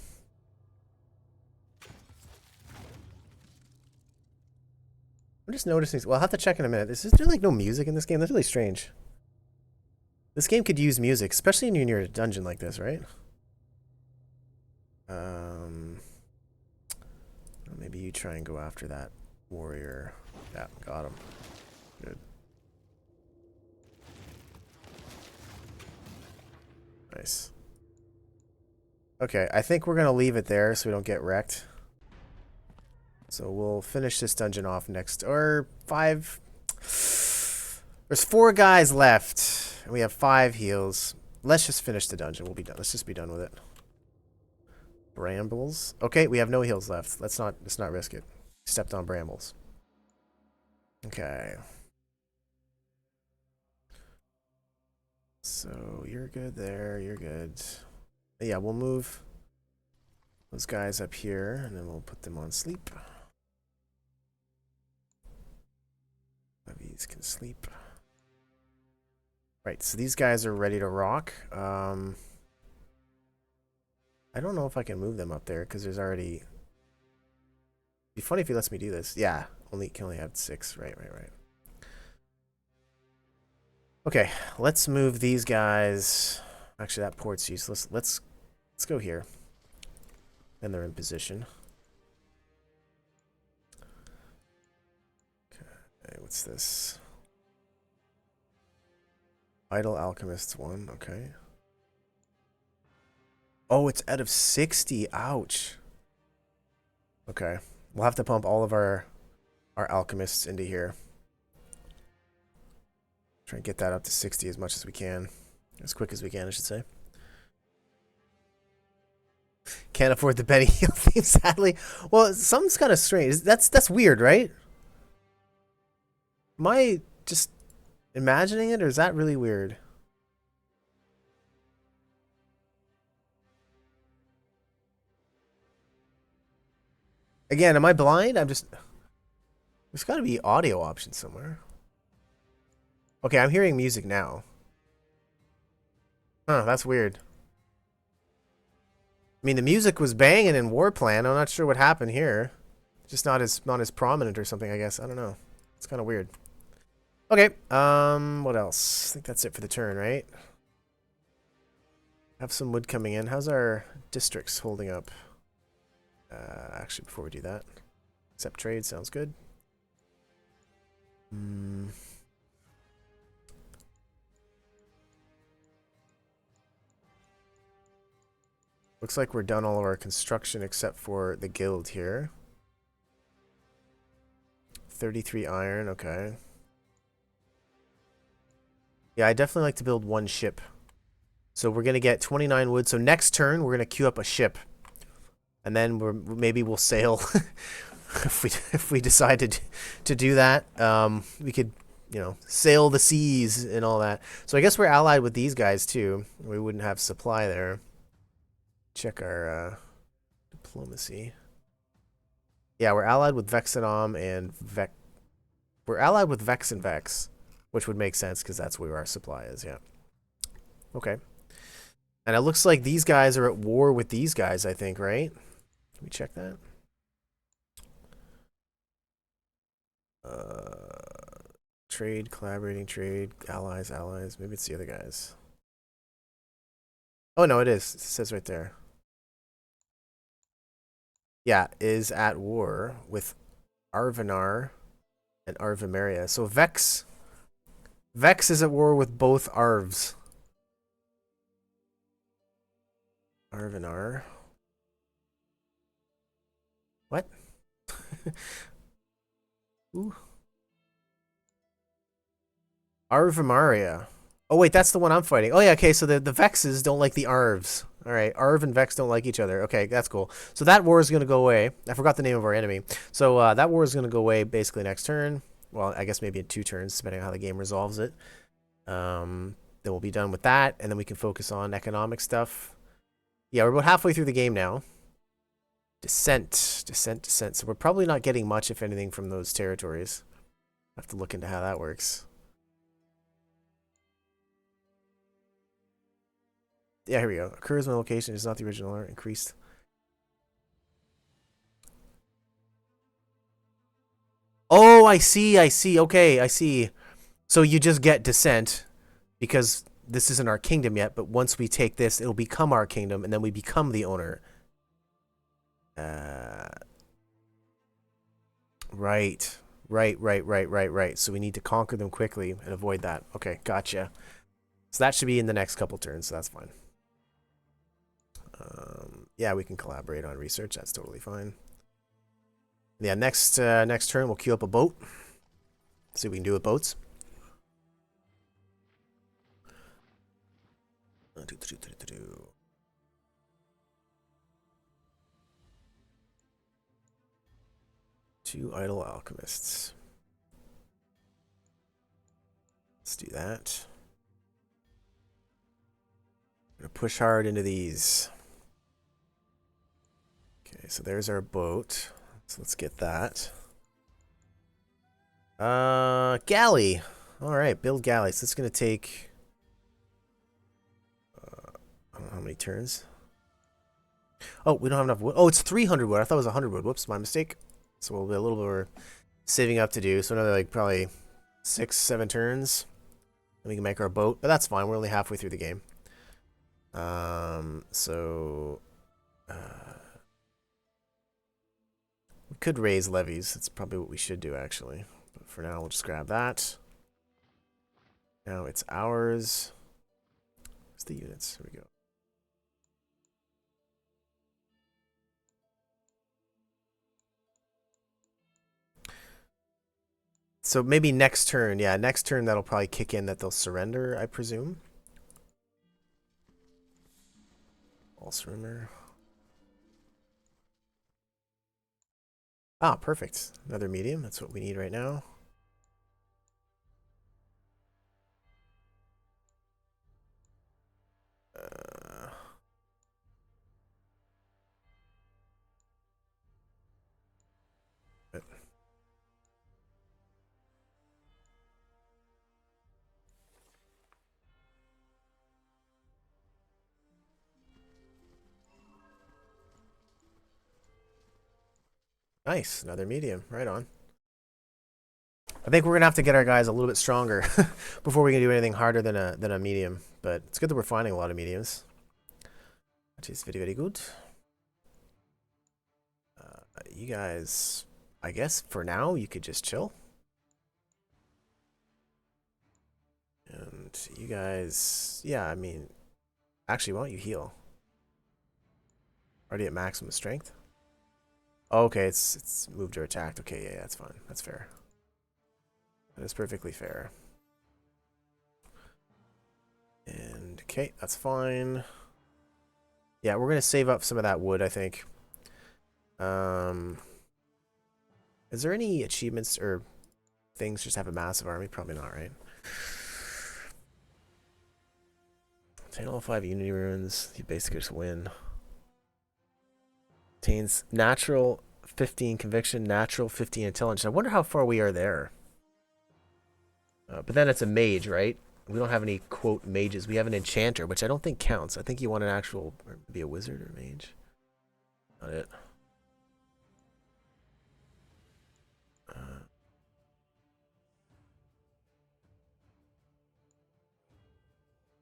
I'm just noticing. Well, I'll have to check in a minute. Is there like no music in this game? That's really strange. This game could use music, especially when you're near a dungeon like this, right? Maybe you try and go after that warrior. Yeah, got him. Good. Nice. Okay, I think we're going to leave it there so we don't get wrecked. So we'll finish this dungeon off next. Or 5... There's 4 guys left. And we have 5 heals. Let's just finish the dungeon. We'll be done. Let's just be done with it. Brambles. Okay, we have no heals left. Let's not risk it. Stepped on brambles. Okay. So you're good there. You're good. Yeah, we'll move those guys up here, and then we'll put them on sleep. These can sleep. Right, so these guys are ready to rock. I don't know if I can move them up there because there's already Be funny if he lets me do this. Yeah, can only have 6. Right. Okay, let's move these guys. Actually, that port's useless. Let's go here. And they're in position. Okay, what's this? Idle Alchemists 1, okay. Oh, it's out of 60. Ouch. Okay. We'll have to pump all of our alchemists into here. Try and get that up to 60 as much as we can. As quick as we can, I should say. Can't afford the Benny Hill theme, sadly. Well, something's kind of strange. That's weird, right? Am I just imagining it, or is that really weird? Again, am I blind? There's got to be audio options somewhere. Okay, I'm hearing music now. Huh, that's weird. I mean, the music was banging in Warplan. I'm not sure what happened here. Just not as prominent or something, I guess. I don't know. It's kind of weird. Okay, what else? I think that's it for the turn, right? Have some wood coming in. How's our districts holding up? Actually, before we do that, accept trade sounds good. Looks like we're done all of our construction except for the guild here. 33 iron, okay. Yeah, I definitely like to build one ship. So we're going to get 29 wood. So next turn, we're going to queue up a ship. And then maybe we'll sail. if we decide to do that, we could, sail the seas and all that. So I guess we're allied with these guys too. We wouldn't have supply there. Check our diplomacy. Yeah, we're allied with Vexenom and We're allied with Vex and Vex, which would make sense because that's where our supply is. Yeah. Okay. And it looks like these guys are at war with these guys, I think, right? Can we check that? Trade, collaborating, trade, allies. Maybe it's the other guys. Oh, no, it is. It says right there. Yeah, is at war with Arvenar and Arvimaria. So Vex is at war with both Arvs. Arvenar. What? Ooh. Arvimaria. Oh, wait, that's the one I'm fighting. Oh, yeah, okay, so the Vexes don't like the Arvs. All right, Arv and Vex don't like each other. Okay, that's cool. So that war is going to go away. I forgot the name of our enemy. So that war is going to go away basically next turn. Well, I guess maybe in 2 turns, depending on how the game resolves it. Then we'll be done with that, and then we can focus on economic stuff. Yeah, we're about halfway through the game now. Descent. So we're probably not getting much, if anything, from those territories. I have to look into how that works. Yeah, here we go. Occurs when location is not the original or increased. Oh, I see. Okay, I see. So you just get descent because this isn't our kingdom yet, but once we take this, it'll become our kingdom, and then we become the owner. Right. So we need to conquer them quickly and avoid that. Okay, gotcha. So that should be in the next couple turns, so that's fine. Yeah, we can collaborate on research. That's totally fine. Yeah, next turn we'll queue up a boat. See what we can do with boats. Two idle alchemists. Let's do that. I'm gonna push hard into these. Okay, so there's our boat. So let's get that. Galley. All right, build galley. So it's gonna take. I don't know how many turns. Oh, we don't have enough wood. Oh, it's 300 wood. I thought it was 100 wood. Whoops, my mistake. So we'll be a little more saving up to do. So another like probably 6-7 turns. And we can make our boat. But that's fine. We're only halfway through the game. So we could raise levies. That's probably what we should do actually. But for now, we'll just grab that. Now it's ours. Where's the units? Here we go. So maybe next turn, yeah, next turn that'll probably kick in that they'll surrender, I presume. All surrender. Ah, perfect. Another medium. That's what we need right now. Nice. Another medium. Right on. I think we're going to have to get our guys a little bit stronger before we can do anything harder than a medium. But it's good that we're finding a lot of mediums. That is very, very good. You guys, I guess for now, you could just chill. And you guys, yeah, I mean, actually, why don't you heal? Already at maximum strength? Oh, okay, it's moved or attacked. Okay, yeah, that's fine. That's fair. That is perfectly fair. And, okay, that's fine. Yeah, we're going to save up some of that wood, I think. Is there any achievements or things just have a massive army? Probably not, right? 10 all 5 unity runes. You basically just win. Attains natural 15 conviction, natural 15 intelligence. I wonder how far we are there. But then it's a mage, right? We don't have any, quote, mages. We have an enchanter, which I don't think counts. I think you want an actual, or maybe a wizard or mage. Not it.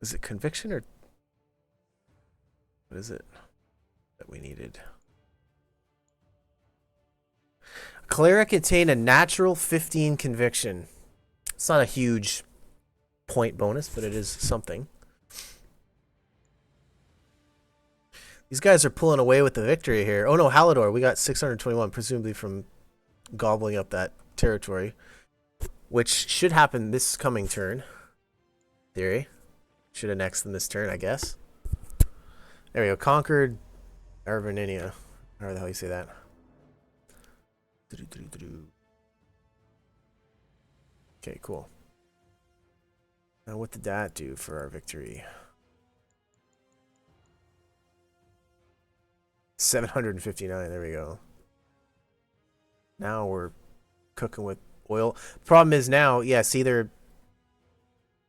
Is it conviction or what is it that we needed? Cleric attained a natural 15 conviction. It's not a huge point bonus, but it is something. These guys are pulling away with the victory here. Oh no, Halidor, we got 621, presumably from gobbling up that territory, which should happen this coming turn. Theory. Should have next in this turn, I guess. There we go. Conquered Arvaninia. How the hell you say that? Okay, cool. Now what did that do for our victory? 759, there we go. Now we're cooking with oil. Problem is now, yeah, see, they're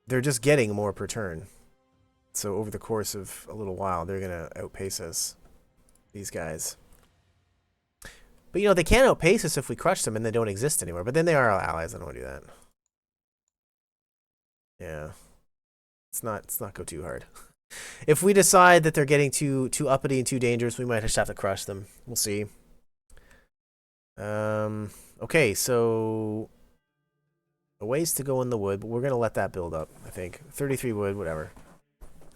just getting more per turn. So over the course of a little while, they're going to outpace us, these guys. But, you know, they can't outpace us if we crush them and they don't exist anymore. But then they are our allies. I don't want to do that. Yeah. Let's not go too hard. If we decide that they're getting too uppity and too dangerous, we might just have to crush them. We'll see. Okay, so a ways to go in the wood, but we're going to let that build up, I think. 33 wood, whatever.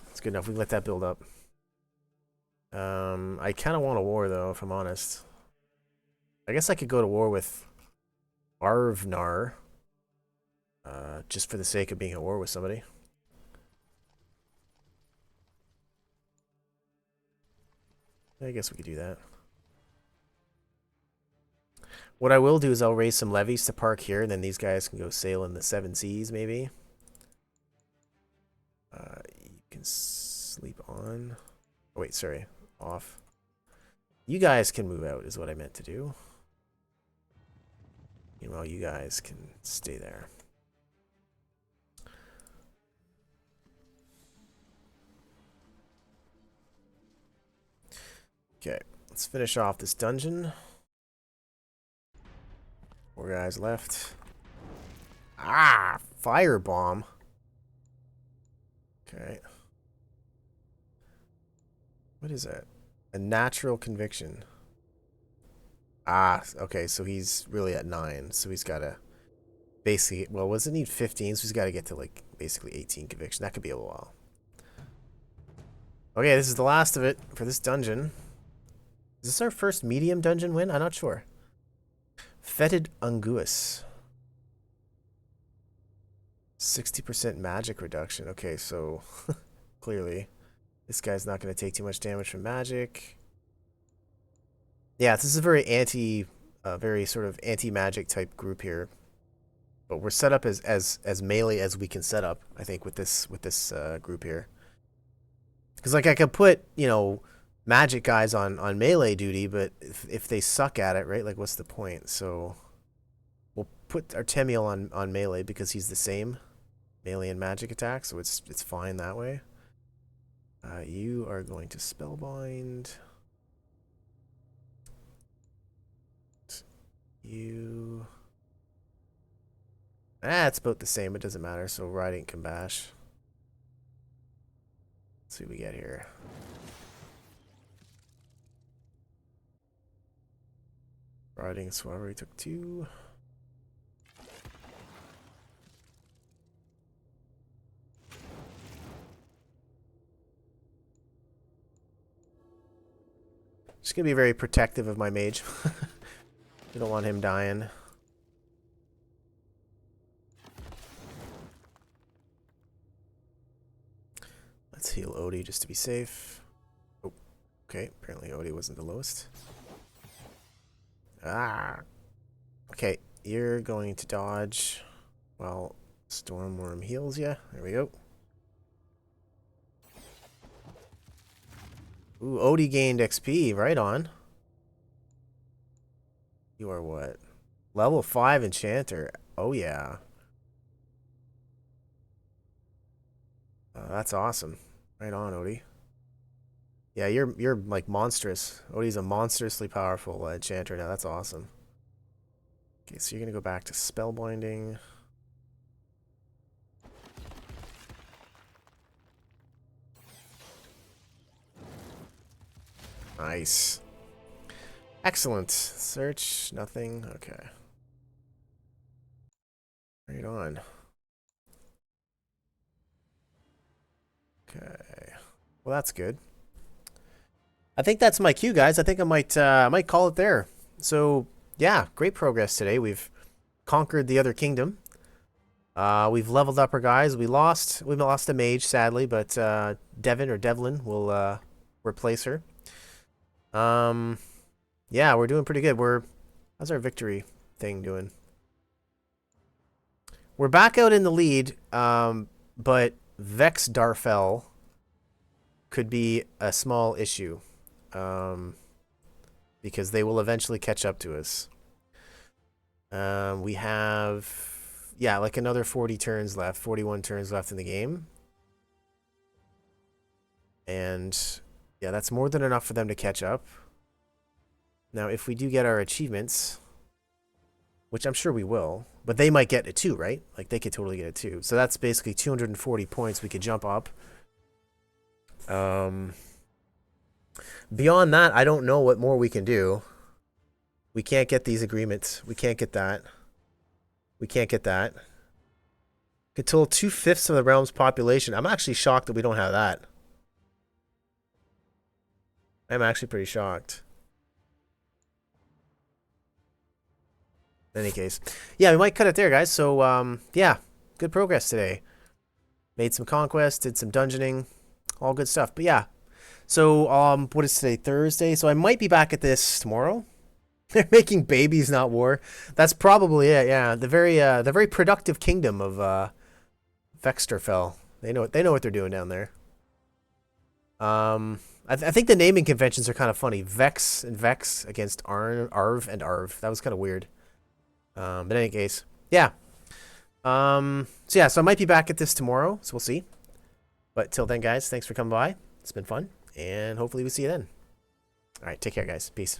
It's good enough. We can let that build up. I kind of want a war, though, if I'm honest. I guess I could go to war with Arvnar. Just for the sake of being at war with somebody. I guess we could do that. What I will do is I'll raise some levies to park here, and then these guys can go sail in the 7 seas, maybe. You can sleep on. Oh, wait, sorry. Off. You guys can move out, is what I meant to do. Meanwhile, you guys can stay there. Okay, let's finish off this dungeon. 4 guys left. Ah, firebomb. Okay. What is that? A natural conviction. Ah, okay, so he's really at 9. So he's got to basically, well, wasn't he 15? So he's got to get to like basically 18 conviction. That could be a while. Okay, this is the last of it for this dungeon. Is this our first medium dungeon win? I'm not sure. Fetid Unguis. 60% magic reduction. Okay, so clearly this guy's not going to take too much damage from magic. Yeah, this is a very sort of anti-magic type group here. But we're set up as melee as we can set up, I think, with this group here. Because like I could put, you know, magic guys on melee duty, but if they suck at it, right? Like what's the point? So we'll put Artemiel on melee because he's the same melee and magic attack, so it's fine that way. You are going to spellbind. You. It's about the same. It doesn't matter. So Riding Combash. Let's see what we get here. Riding Swabbery took 2. Just gonna be very protective of my mage. I don't want him dying. Let's heal Odie just to be safe. Oh, okay. Apparently Odie wasn't the lowest. Ah. Okay, you're going to dodge while Stormworm heals you. There we go. Ooh, Odie gained XP. Right on. You are what? Level 5 Enchanter. Oh, yeah. That's awesome. Right on, Odie. Yeah, you're like monstrous. Odie's a monstrously powerful Enchanter now. That's awesome. Okay, so you're going to go back to Spellbinding. Nice. Excellent. Search, nothing. Okay. Right on. Okay. Well, that's good. I think that's my cue, guys. I think I might call it there. So, yeah, great progress today. We've conquered the other kingdom. We've leveled up our guys. We lost a mage, sadly, but Devlin will replace her. Yeah, we're doing pretty good. How's our victory thing doing? We're back out in the lead, but Vex Darfell could be a small issue, because they will eventually catch up to us. We have, yeah, like another 40 turns left, 41 turns left in the game. And yeah, that's more than enough for them to catch up. Now, if we do get our achievements, which I'm sure we will, but they might get it too, right? Like, they could totally get it too. So that's basically 240 points we could jump up. Beyond that, I don't know what more we can do. We can't get these agreements. We can't get that. We can't get that. Control 2/5 of the realm's population. I'm actually shocked that we don't have that. I'm actually pretty shocked. In any case, yeah, we might cut it there, guys. So, yeah, good progress today. Made some conquests, did some dungeoning, all good stuff. But yeah, so what is today? Thursday. So I might be back at this tomorrow. They're making babies, not war. That's probably it. Yeah, the very productive kingdom of Vexterfell. They know what they're doing down there. I think the naming conventions are kind of funny. Vex and Vex against Arv and Arv. That was kind of weird. But in any case, yeah. So yeah, so I might be back at this tomorrow, so we'll see. But till then, guys, thanks for coming by. It's been fun, and hopefully we'll see you then. All right, take care, guys. Peace.